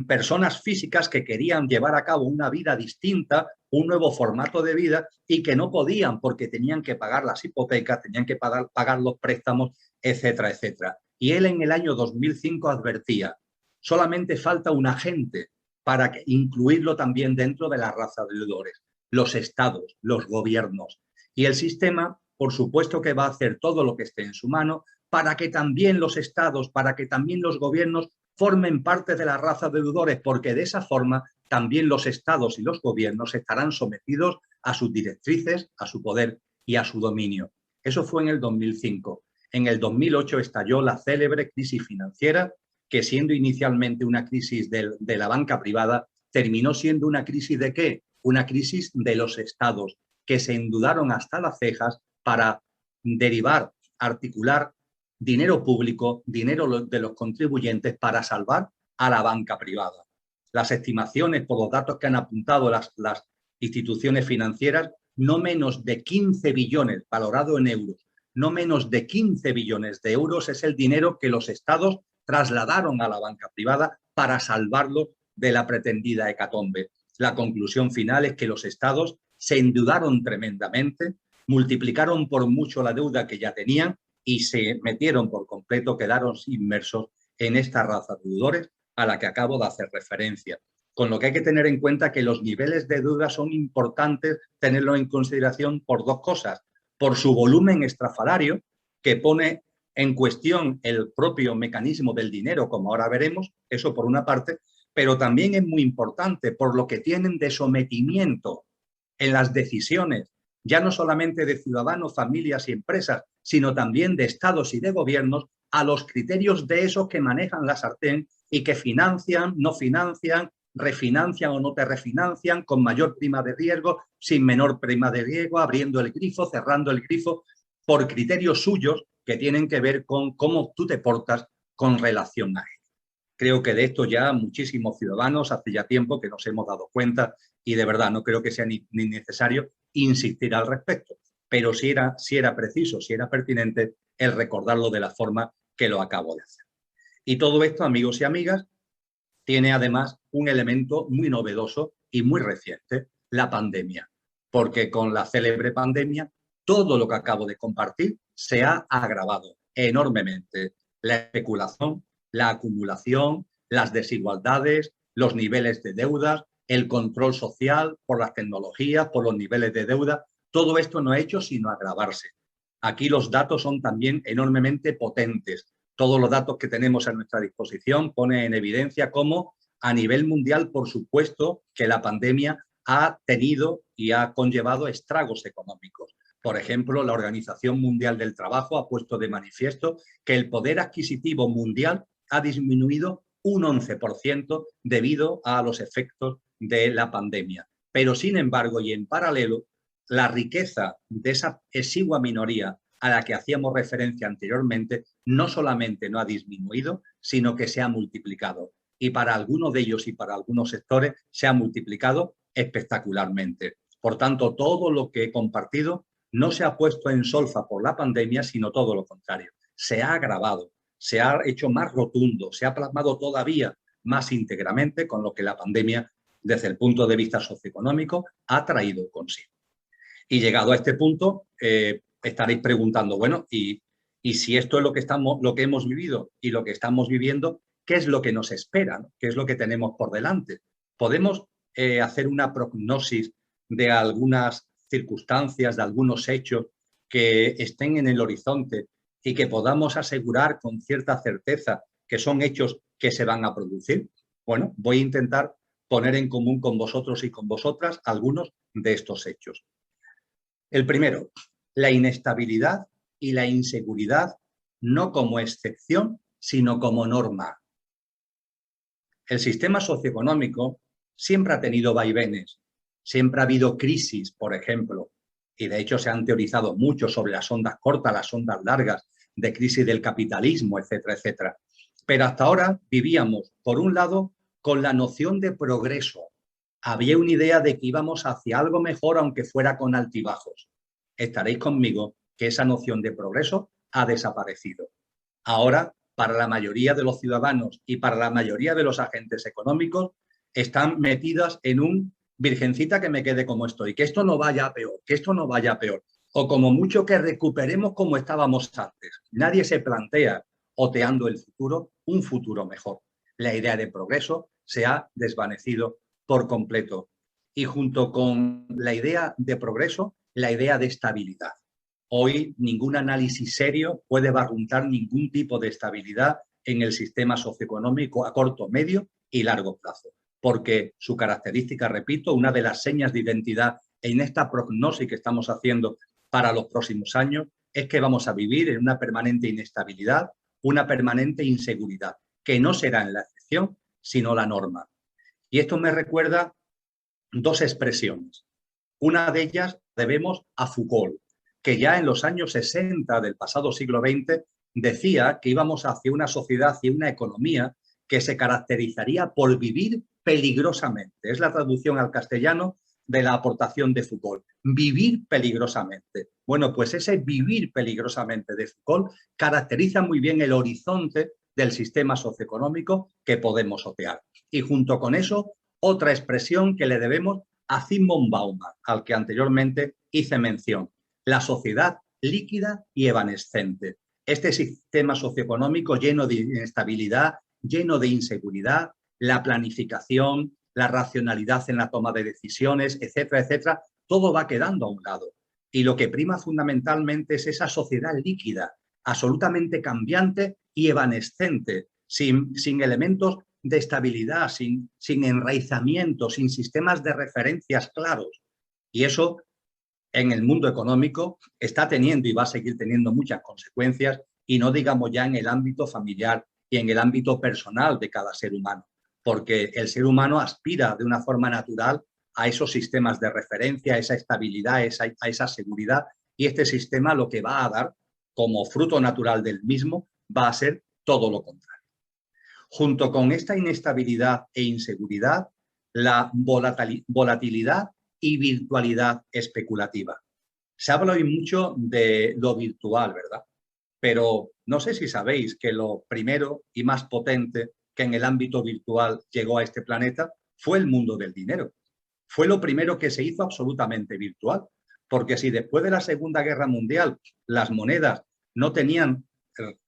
Personas físicas que querían llevar a cabo una vida distinta, un nuevo formato de vida y que no podían porque tenían que pagar las hipotecas, tenían que pagar los préstamos, etcétera, etcétera. Y él en el año 2005 advertía, solamente falta un agente para incluirlo también dentro de la raza de deudores, los estados, los gobiernos. Y el sistema, por supuesto que va a hacer todo lo que esté en su mano para que también los estados, para que también los gobiernos formen parte de la raza de deudores, porque de esa forma también los estados y los gobiernos estarán sometidos a sus directrices, a su poder y a su dominio. Eso fue en el 2005. En el 2008 estalló la célebre crisis financiera, que siendo inicialmente una crisis de la banca privada, terminó siendo una crisis ¿de qué? Una crisis de los estados, que se endeudaron hasta las cejas para derivar, articular dinero público, dinero de los contribuyentes para salvar a la banca privada. Las estimaciones, por los datos que han apuntado las instituciones financieras, no menos de 15 billones, valorado en euros, no menos de 15 billones de euros es el dinero que los estados trasladaron a la banca privada para salvarlo de la pretendida hecatombe. La conclusión final es que los estados se endeudaron tremendamente, multiplicaron por mucho la deuda que ya tenían y se metieron por completo, quedaron inmersos en esta raza de deudores a la que acabo de hacer referencia. Con lo que hay que tener en cuenta que los niveles de deuda son importantes tenerlo en consideración por dos cosas. Por su volumen estrafalario, que pone en cuestión el propio mecanismo del dinero, como ahora veremos, eso por una parte, pero también es muy importante por lo que tienen de sometimiento en las decisiones, ya no solamente de ciudadanos, familias y empresas, sino también de estados y de gobiernos, a los criterios de esos que manejan la sartén y que financian, no financian, refinancian o no te refinancian, con mayor prima de riesgo, sin menor prima de riesgo, abriendo el grifo, cerrando el grifo, por criterios suyos que tienen que ver con cómo tú te portas con relación a él. Creo que de esto ya muchísimos ciudadanos hace ya tiempo que nos hemos dado cuenta y de verdad no creo que sea ni necesario insistir al respecto, pero sí era preciso, sí era pertinente el recordarlo de la forma que lo acabo de hacer. Y todo esto, amigos y amigas, tiene además un elemento muy novedoso y muy reciente, la pandemia, porque con la célebre pandemia todo lo que acabo de compartir se ha agravado enormemente. La especulación, la acumulación, las desigualdades, los niveles de deudas, el control social por las tecnologías, por los niveles de deuda, todo esto no ha hecho sino agravarse. Aquí los datos son también enormemente potentes. Todos los datos que tenemos a nuestra disposición ponen en evidencia cómo a nivel mundial, por supuesto, que la pandemia ha tenido y ha conllevado estragos económicos. Por ejemplo, la Organización Mundial del Trabajo ha puesto de manifiesto que el poder adquisitivo mundial ha disminuido un 11% debido a los efectos de la pandemia. Pero, sin embargo, y en paralelo, la riqueza de esa exigua minoría a la que hacíamos referencia anteriormente no solamente no ha disminuido, sino que se ha multiplicado. Y para algunos de ellos y para algunos sectores se ha multiplicado espectacularmente. Por tanto, todo lo que he compartido no se ha puesto en solfa por la pandemia, sino todo lo contrario. Se ha agravado, se ha hecho más rotundo, se ha plasmado todavía más íntegramente con lo que la pandemia, desde el punto de vista socioeconómico, ha traído consigo. Y llegado a este punto, estaréis preguntando, bueno, y si esto es lo que hemos vivido y lo que estamos viviendo, ¿qué es lo que nos espera? ¿No? ¿Qué es lo que tenemos por delante? Podemos hacer una prognosis de algunas circunstancias, de algunos hechos que estén en el horizonte y que podamos asegurar con cierta certeza que son hechos que se van a producir? Bueno, voy a intentar poner en común con vosotros y con vosotras algunos de estos hechos. El primero, la inestabilidad y la inseguridad no como excepción, sino como norma. El sistema socioeconómico siempre ha tenido vaivenes, siempre ha habido crisis, por ejemplo, y de hecho se han teorizado mucho sobre las ondas cortas, las ondas largas, de crisis del capitalismo, etcétera, etcétera. Pero hasta ahora vivíamos, por un lado, con la noción de progreso. Había una idea de que íbamos hacia algo mejor, aunque fuera con altibajos. Estaréis conmigo que esa noción de progreso ha desaparecido. Ahora, para la mayoría de los ciudadanos y para la mayoría de los agentes económicos, están metidas en un virgencita que me quede como estoy, que esto no vaya a peor, que esto no vaya a peor, o como mucho que recuperemos como estábamos antes. Nadie se plantea, oteando el futuro, un futuro mejor. La idea de progreso se ha desvanecido por completo. Y junto con la idea de progreso, la idea de estabilidad. Hoy ningún análisis serio puede barruntar ningún tipo de estabilidad en el sistema socioeconómico a corto, medio y largo plazo, porque su característica, repito, una de las señas de identidad en esta prognosis que estamos haciendo para los próximos años es que vamos a vivir en una permanente inestabilidad, una permanente inseguridad, que no será en la excepción, sino la norma. Y esto me recuerda dos expresiones. Una de ellas debemos a Foucault, que ya en los años 60 del pasado siglo XX decía que íbamos hacia una sociedad, hacia una economía que se caracterizaría por vivir peligrosamente. Es la traducción al castellano de la aportación de Foucault. Vivir peligrosamente. Bueno, pues ese vivir peligrosamente de Foucault caracteriza muy bien el horizonte del sistema socioeconómico que podemos otear. Y junto con eso, otra expresión que le debemos a Zygmunt Bauman, al que anteriormente hice mención, la sociedad líquida y evanescente. Este sistema socioeconómico lleno de inestabilidad, lleno de inseguridad, la planificación, la racionalidad en la toma de decisiones, etcétera, etcétera, todo va quedando a un lado. Y lo que prima fundamentalmente es esa sociedad líquida, absolutamente cambiante y evanescente, sin elementos de estabilidad, sin enraizamiento, sin sistemas de referencias claros. Y eso en el mundo económico está teniendo y va a seguir teniendo muchas consecuencias, y no digamos ya en el ámbito familiar y en el ámbito personal de cada ser humano, porque el ser humano aspira de una forma natural a esos sistemas de referencia, a esa estabilidad, a esa seguridad, y este sistema lo que va a dar como fruto natural del mismo va a ser todo lo contrario. Junto con esta inestabilidad e inseguridad, la volatilidad y virtualidad especulativa. Se habla hoy mucho de lo virtual, ¿verdad? Pero no sé si sabéis que lo primero y más potente que en el ámbito virtual llegó a este planeta fue el mundo del dinero. Fue lo primero que se hizo absolutamente virtual, porque si después de la Segunda Guerra Mundial las monedas no tenían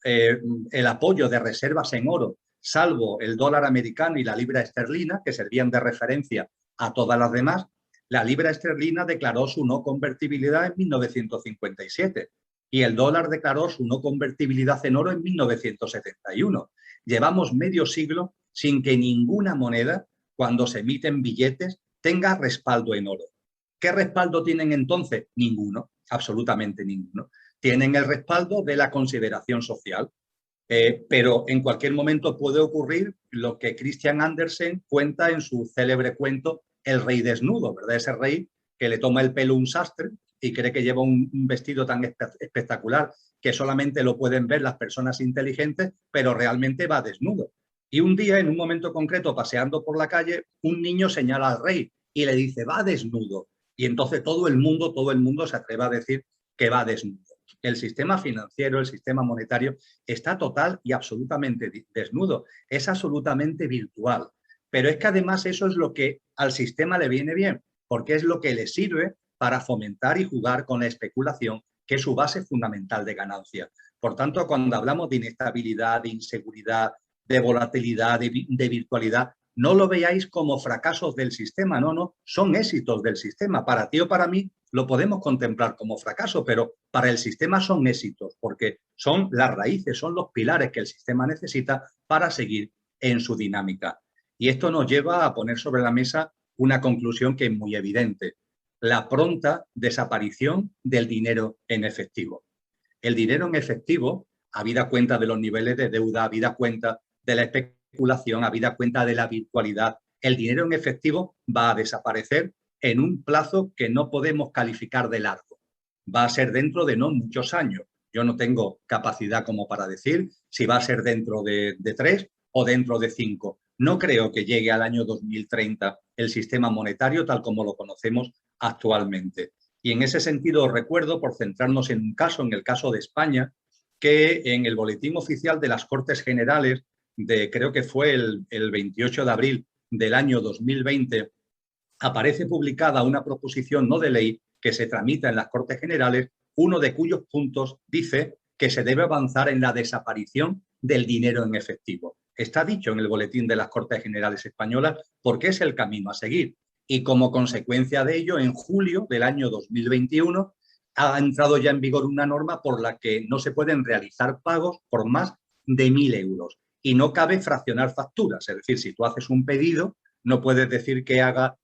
el apoyo de reservas en oro, salvo el dólar americano y la libra esterlina, que servían de referencia a todas las demás, la libra esterlina declaró su no convertibilidad en 1957 y el dólar declaró su no convertibilidad en oro en 1971. Llevamos medio siglo sin que ninguna moneda, cuando se emiten billetes, tenga respaldo en oro. ¿Qué respaldo tienen entonces? Ninguno, absolutamente ninguno. Tienen el respaldo de la consideración social. Pero en cualquier momento puede ocurrir lo que Christian Andersen cuenta en su célebre cuento El rey desnudo, ¿verdad? Ese rey que le toma el pelo un sastre y cree que lleva un vestido tan espectacular que solamente lo pueden ver las personas inteligentes, pero realmente va desnudo. Y un día, en un momento concreto, paseando por la calle, un niño señala al rey y le dice, va desnudo. Y entonces todo el mundo se atreve a decir que va desnudo. El sistema financiero, el sistema monetario está total y absolutamente desnudo, es absolutamente virtual. Pero es que además eso es lo que al sistema le viene bien, porque es lo que le sirve para fomentar y jugar con la especulación, que es su base fundamental de ganancia. Por tanto, cuando hablamos de inestabilidad, de inseguridad, de volatilidad, de virtualidad, no lo veáis como fracasos del sistema, no, no, son éxitos del sistema. Para ti o para mí lo podemos contemplar como fracaso, pero para el sistema son éxitos, porque son las raíces, son los pilares que el sistema necesita para seguir en su dinámica. Y esto nos lleva a poner sobre la mesa una conclusión que es muy evidente: la pronta desaparición del dinero en efectivo. El dinero en efectivo, habida cuenta de los niveles de deuda, habida cuenta de la especulación, habida cuenta de la virtualidad, el dinero en efectivo va a desaparecer en un plazo que no podemos calificar de largo. Va a ser dentro de no muchos años. Yo no tengo capacidad como para decir si va a ser dentro de 3 o dentro de 5. No creo que llegue al año 2030 el sistema monetario tal como lo conocemos actualmente. Y en ese sentido recuerdo, por centrarnos en un caso, en el caso de España, que en el boletín oficial de las Cortes Generales, creo que fue el 28 de abril del año 2020, aparece publicada una proposición no de ley que se tramita en las Cortes Generales, uno de cuyos puntos dice que se debe avanzar en la desaparición del dinero en efectivo. Está dicho en el boletín de las Cortes Generales españolas porque es el camino a seguir. Y como consecuencia de ello, en julio del año 2021 ha entrado ya en vigor una norma por la que no se pueden realizar pagos por más de 1.000 euros. Y no cabe fraccionar facturas. Es decir, si tú haces un pedido, no puedes decir que haga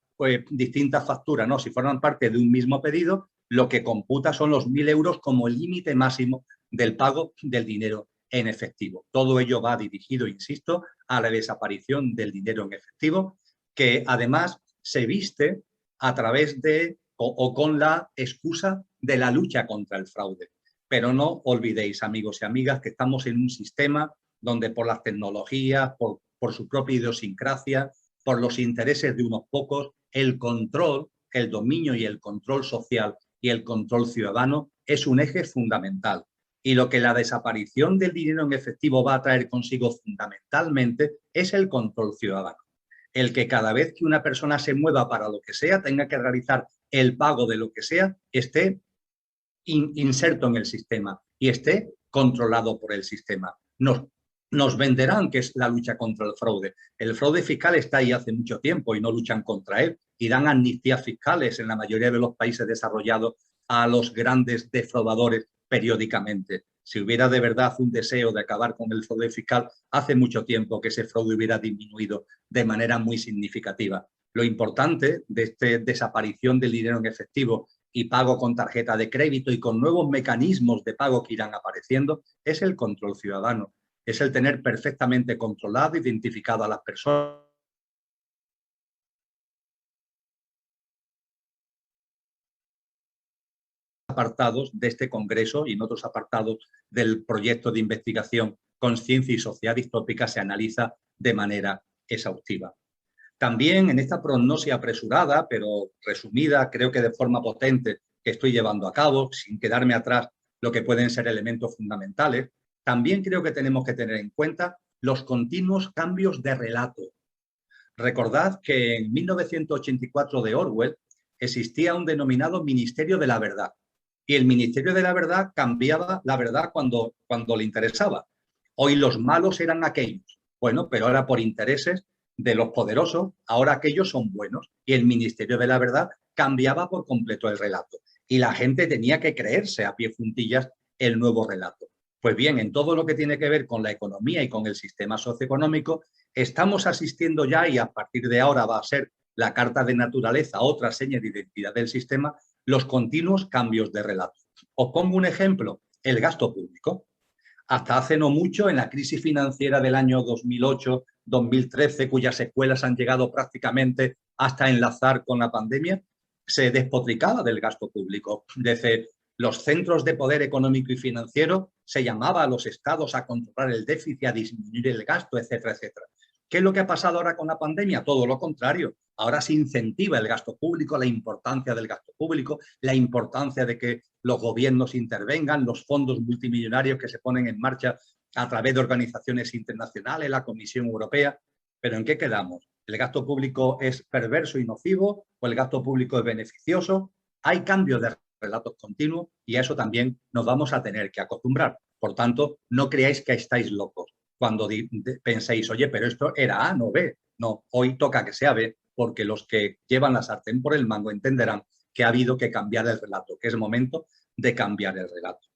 distintas facturas, no, si forman parte de un mismo pedido, lo que computa son los 1.000 euros como límite máximo del pago del dinero en efectivo. Todo ello va dirigido, insisto, a la desaparición del dinero en efectivo, que además se viste a través de o con la excusa de la lucha contra el fraude. Pero no olvidéis, amigos y amigas, que estamos en un sistema donde por las tecnologías, por su propia idiosincrasia, por los intereses de unos pocos, el control, el dominio y el control social y el control ciudadano es un eje fundamental. Y lo que la desaparición del dinero en efectivo va a traer consigo fundamentalmente es el control ciudadano. El que cada vez que una persona se mueva para lo que sea, tenga que realizar el pago de lo que sea, esté inserto en el sistema y esté controlado por el sistema. Nos venderán que es la lucha contra el fraude. El fraude fiscal está ahí hace mucho tiempo y no luchan contra él, y dan amnistías fiscales en la mayoría de los países desarrollados a los grandes defraudadores periódicamente. Si hubiera de verdad un deseo de acabar con el fraude fiscal, hace mucho tiempo que ese fraude hubiera disminuido de manera muy significativa. Lo importante de esta desaparición del dinero en efectivo y pago con tarjeta de crédito y con nuevos mecanismos de pago que irán apareciendo es el control ciudadano. Es el tener perfectamente controlado, identificado a las personas apartados de este Congreso y en otros apartados del proyecto de investigación Conciencia y Sociedad Distópica se analiza de manera exhaustiva. También en esta prognosis apresurada, pero resumida, creo que de forma potente, que estoy llevando a cabo, sin quedarme atrás lo que pueden ser elementos fundamentales, también creo que tenemos que tener en cuenta los continuos cambios de relato. Recordad que en 1984 de Orwell existía un denominado Ministerio de la Verdad. Y el Ministerio de la Verdad cambiaba la verdad cuando le interesaba. Hoy los malos eran aquellos. Bueno, pero ahora por intereses de los poderosos, ahora aquellos son buenos. Y el Ministerio de la Verdad cambiaba por completo el relato. Y la gente tenía que creerse a pie juntillas el nuevo relato. Pues bien, en todo lo que tiene que ver con la economía y con el sistema socioeconómico, estamos asistiendo ya, y a partir de ahora va a ser la carta de naturaleza, otra seña de identidad del sistema, los continuos cambios de relato. Os pongo un ejemplo, el gasto público. Hasta hace no mucho, en la crisis financiera del año 2008-2013, cuyas secuelas han llegado prácticamente hasta enlazar con la pandemia, se despotricaba del gasto público. Desde los centros de poder económico y financiero se llamaba a los estados a controlar el déficit, a disminuir el gasto, etcétera, etcétera. ¿Qué es lo que ha pasado ahora con la pandemia? Todo lo contrario. Ahora se incentiva el gasto público, la importancia del gasto público, la importancia de que los gobiernos intervengan, los fondos multimillonarios que se ponen en marcha a través de organizaciones internacionales, la Comisión Europea. ¿Pero en qué quedamos? ¿El gasto público es perverso y nocivo o el gasto público es beneficioso? Hay cambios de relatos continuos y a eso también nos vamos a tener que acostumbrar. Por tanto, no creáis que estáis locos cuando penséis, oye, pero esto era A, no B. No, hoy toca que sea B, porque los que llevan la sartén por el mango entenderán que ha habido que cambiar el relato, que es momento de cambiar el relato.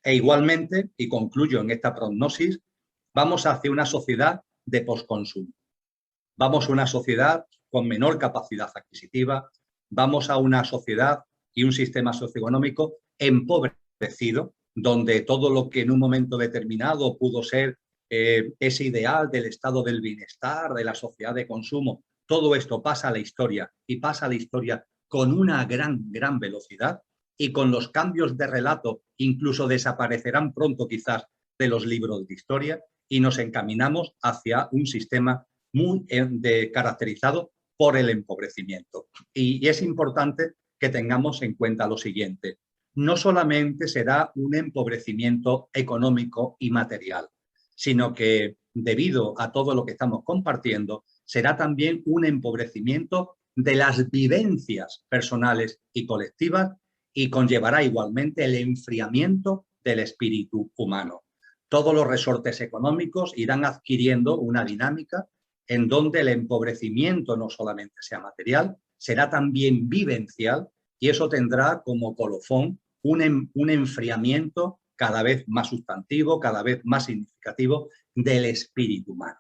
E igualmente, y concluyo en esta prognosis, vamos hacia una sociedad de posconsumo. Vamos a una sociedad con menor capacidad adquisitiva, vamos a una sociedad y un sistema socioeconómico empobrecido, donde todo lo que en un momento determinado pudo ser ese ideal del estado del bienestar, de la sociedad de consumo, todo esto pasa a la historia y pasa a la historia con una gran velocidad, y con los cambios de relato incluso desaparecerán pronto quizás de los libros de historia, y nos encaminamos hacia un sistema muy caracterizado por el empobrecimiento. Y es importante que tengamos en cuenta lo siguiente: no solamente será un empobrecimiento económico y material, sino que debido a todo lo que estamos compartiendo, será también un empobrecimiento de las vivencias personales y colectivas, y conllevará igualmente el enfriamiento del espíritu humano. Todos los resortes económicos irán adquiriendo una dinámica en donde el empobrecimiento no solamente sea material, será también vivencial, y eso tendrá como colofón un enfriamiento cada vez más sustantivo, cada vez más significativo del espíritu humano.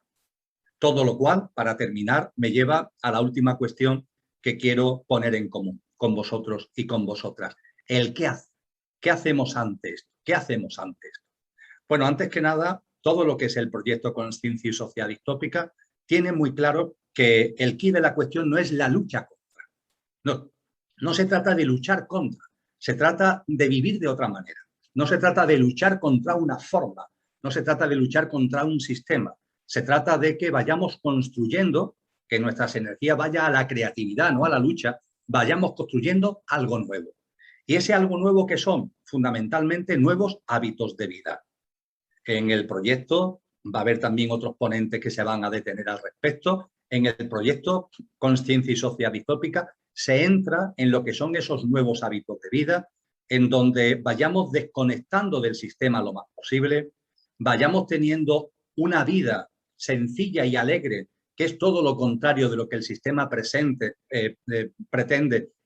Todo lo cual, para terminar, me lleva a la última cuestión que quiero poner en común con vosotros y con vosotras. El qué hace. ¿Qué hacemos ante esto? ¿Qué hacemos ante esto? Bueno, antes que nada, todo lo que es el proyecto Consciencia y Sociedad Distópica tiene muy claro que el quid de la cuestión no es la lucha contra. No, no se trata de luchar contra, se trata de vivir de otra manera. No se trata de luchar contra una forma, no se trata de luchar contra un sistema. Se trata de que vayamos construyendo, que nuestras energías vayan a la creatividad, no a la lucha, vayamos construyendo algo nuevo. Y ese algo nuevo, que son fundamentalmente nuevos hábitos de vida. En el proyecto va a haber también otros ponentes que se van a detener al respecto. En el proyecto Consciencia y Sociedad Distópica se entra en lo que son esos nuevos hábitos de vida, en donde vayamos desconectando del sistema lo más posible, vayamos teniendo una vida sencilla y alegre, que es todo lo contrario de lo que el sistema pretende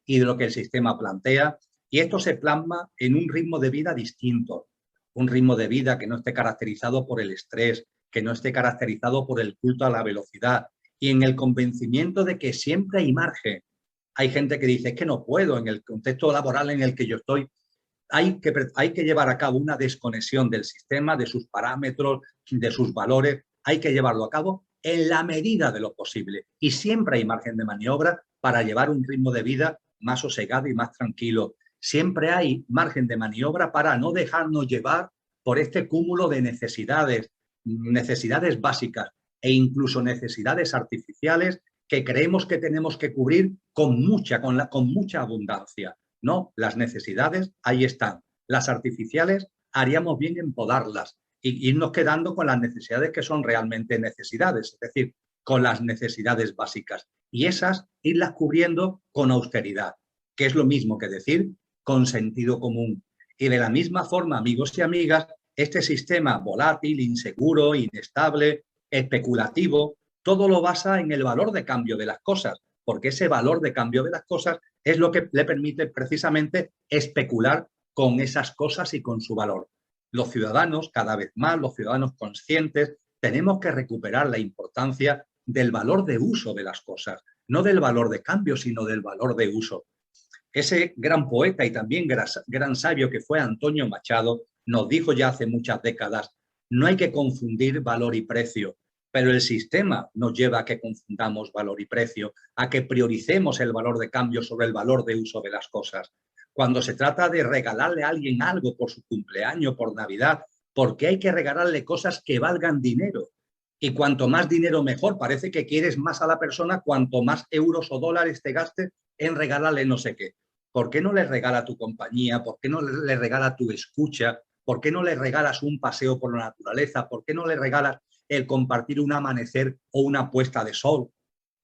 y de lo que el sistema plantea, y esto se plasma en un ritmo de vida distinto, un ritmo de vida que no esté caracterizado por el estrés, que no esté caracterizado por el culto a la velocidad, y en el convencimiento de que siempre hay margen. Hay gente que dice, es que no puedo, en el contexto laboral en el que yo estoy, hay que llevar a cabo una desconexión del sistema, de sus parámetros, de sus valores, hay que llevarlo a cabo en la medida de lo posible, y siempre hay margen de maniobra para llevar un ritmo de vida más sosegado y más tranquilo. Siempre hay margen de maniobra para no dejarnos llevar por este cúmulo de necesidades, necesidades básicas e incluso necesidades artificiales que creemos que tenemos que cubrir con mucha abundancia. No, las necesidades ahí están. Las artificiales haríamos bien en podarlas y irnos quedando con las necesidades que son realmente necesidades, es decir, con las necesidades básicas. Y esas irlas cubriendo con austeridad, que es lo mismo que decir con sentido común. Y de la misma forma, amigos y amigas, este sistema volátil, inseguro, inestable, especulativo, todo lo basa en el valor de cambio de las cosas, porque ese valor de cambio de las cosas es lo que le permite precisamente especular con esas cosas y con su valor. Los ciudadanos, cada vez más, los ciudadanos conscientes, tenemos que recuperar la importancia del valor de uso de las cosas, no del valor de cambio, sino del valor de uso. Ese gran poeta y también gran sabio que fue Antonio Machado nos dijo ya hace muchas décadas, no hay que confundir valor y precio, pero el sistema nos lleva a que confundamos valor y precio, a que prioricemos el valor de cambio sobre el valor de uso de las cosas. Cuando se trata de regalarle a alguien algo por su cumpleaños, por Navidad, ¿por qué hay que regalarle cosas que valgan dinero? Y cuanto más dinero mejor, parece que quieres más a la persona cuanto más euros o dólares te gastes en regalarle no sé qué. ¿Por qué no le regala tu compañía? ¿Por qué no le regala tu escucha? ¿Por qué no le regalas un paseo por la naturaleza? ¿Por qué no le regalas el compartir un amanecer o una puesta de sol?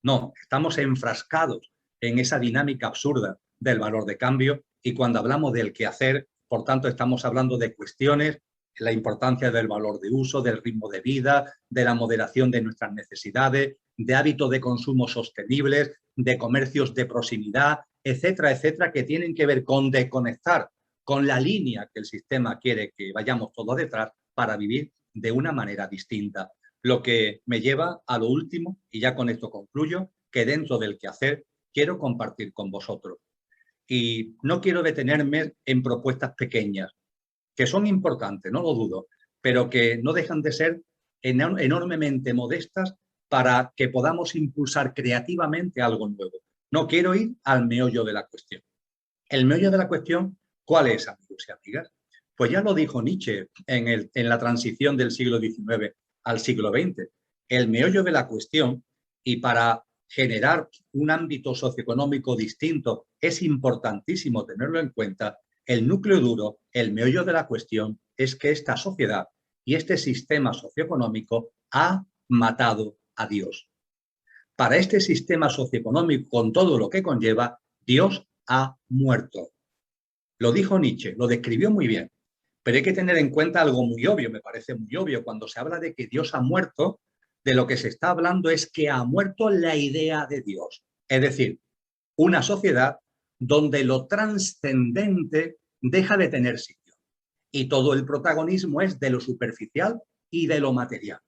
No, estamos enfrascados en esa dinámica absurda del valor de cambio, y cuando hablamos del qué hacer, por tanto, estamos hablando de cuestiones la importancia del valor de uso, del ritmo de vida, de la moderación de nuestras necesidades, de hábitos de consumo sostenibles, de comercios de proximidad, etcétera, etcétera, que tienen que ver con desconectar con la línea que el sistema quiere que vayamos todos detrás para vivir de una manera distinta. Lo que me lleva a lo último, y ya con esto concluyo, que dentro del quehacer quiero compartir con vosotros. Y no quiero detenerme en propuestas pequeñas, que son importantes, no lo dudo, pero que no dejan de ser enormemente modestas para que podamos impulsar creativamente algo nuevo. No quiero ir al meollo de la cuestión. El meollo de la cuestión, ¿cuál es, amigos y amigas? Pues ya lo dijo Nietzsche en la transición del siglo XIX al siglo XX. El meollo de la cuestión, y para generar un ámbito socioeconómico distinto es importantísimo tenerlo en cuenta, el núcleo duro, el meollo de la cuestión es que esta sociedad y este sistema socioeconómico ha matado a Dios. Para este sistema socioeconómico, con todo lo que conlleva, Dios ha muerto. Lo dijo Nietzsche, lo describió muy bien, pero hay que tener en cuenta algo muy obvio, me parece muy obvio, cuando se habla de que Dios ha muerto, de lo que se está hablando es que ha muerto la idea de Dios. Es decir, una sociedad donde lo trascendente deja de tener sitio y todo el protagonismo es de lo superficial y de lo material.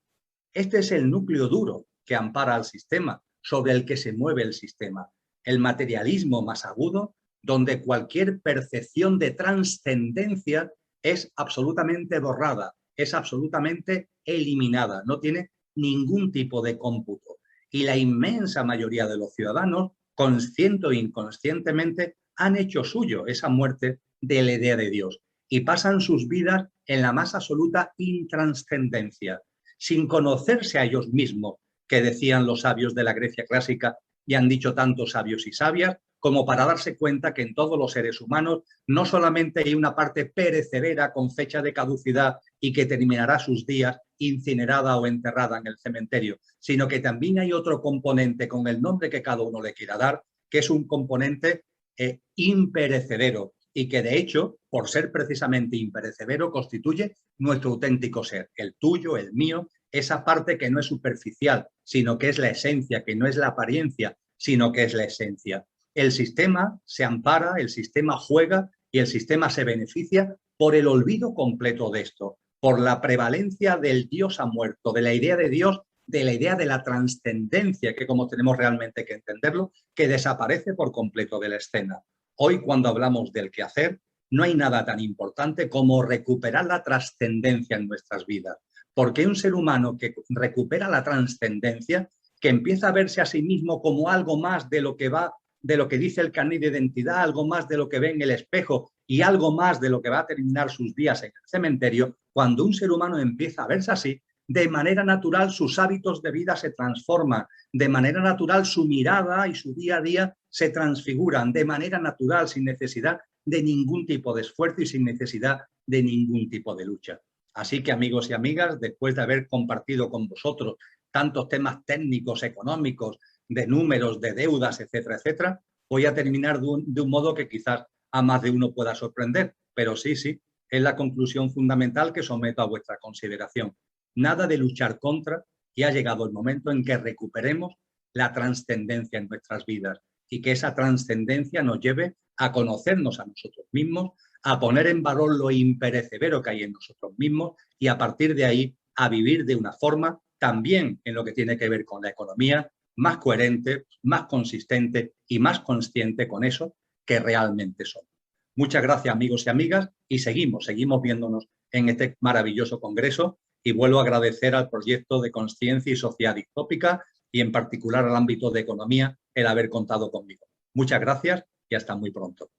Este es el núcleo duro que ampara al sistema, sobre el que se mueve el sistema. El materialismo más agudo, donde cualquier percepción de trascendencia es absolutamente borrada, es absolutamente eliminada, no tiene ningún tipo de cómputo. Y la inmensa mayoría de los ciudadanos, consciente o inconscientemente, han hecho suyo esa muerte de la idea de Dios y pasan sus vidas en la más absoluta intranscendencia, sin conocerse a ellos mismos, que decían los sabios de la Grecia clásica y han dicho tantos sabios y sabias, como para darse cuenta que en todos los seres humanos no solamente hay una parte perecedera con fecha de caducidad y que terminará sus días incinerada o enterrada en el cementerio, sino que también hay otro componente con el nombre que cada uno le quiera dar, que es un componente imperecedero y que de hecho, por ser precisamente imperecedero, constituye nuestro auténtico ser, el tuyo, el mío, esa parte que no es superficial, sino que es la esencia, que no es la apariencia, sino que es la esencia. El sistema se ampara, el sistema juega y el sistema se beneficia por el olvido completo de esto, por la prevalencia del Dios ha muerto, de la idea de Dios, de la idea de la trascendencia, que como tenemos realmente que entenderlo, que desaparece por completo de la escena. Hoy, cuando hablamos del quehacer, no hay nada tan importante como recuperar la trascendencia en nuestras vidas. Porque un ser humano que recupera la trascendencia, que empieza a verse a sí mismo como algo más de lo que va, de lo que dice el carnet de identidad, algo más de lo que ve en el espejo y algo más de lo que va a terminar sus días en el cementerio, cuando un ser humano empieza a verse así, de manera natural sus hábitos de vida se transforman, de manera natural su mirada y su día a día se transfiguran, de manera natural, sin necesidad de ningún tipo de esfuerzo y sin necesidad de ningún tipo de lucha. Así que, amigos y amigas, después de haber compartido con vosotros tantos temas técnicos, económicos, de números, de deudas, etcétera, etcétera, voy a terminar de un modo que quizás a más de uno pueda sorprender, pero sí, es la conclusión fundamental que someto a vuestra consideración. Nada de luchar contra, y ha llegado el momento en que recuperemos la trascendencia en nuestras vidas y que esa trascendencia nos lleve a conocernos a nosotros mismos, a poner en valor lo imperecedero que hay en nosotros mismos y a partir de ahí a vivir de una forma también en lo que tiene que ver con la economía, más coherente, más consistente y más consciente con eso que realmente somos. Muchas gracias, amigos y amigas, y seguimos viéndonos en este maravilloso congreso y vuelvo a agradecer al proyecto de Consciencia y Sociedad Distópica y en particular al ámbito de economía el haber contado conmigo. Muchas gracias y hasta muy pronto.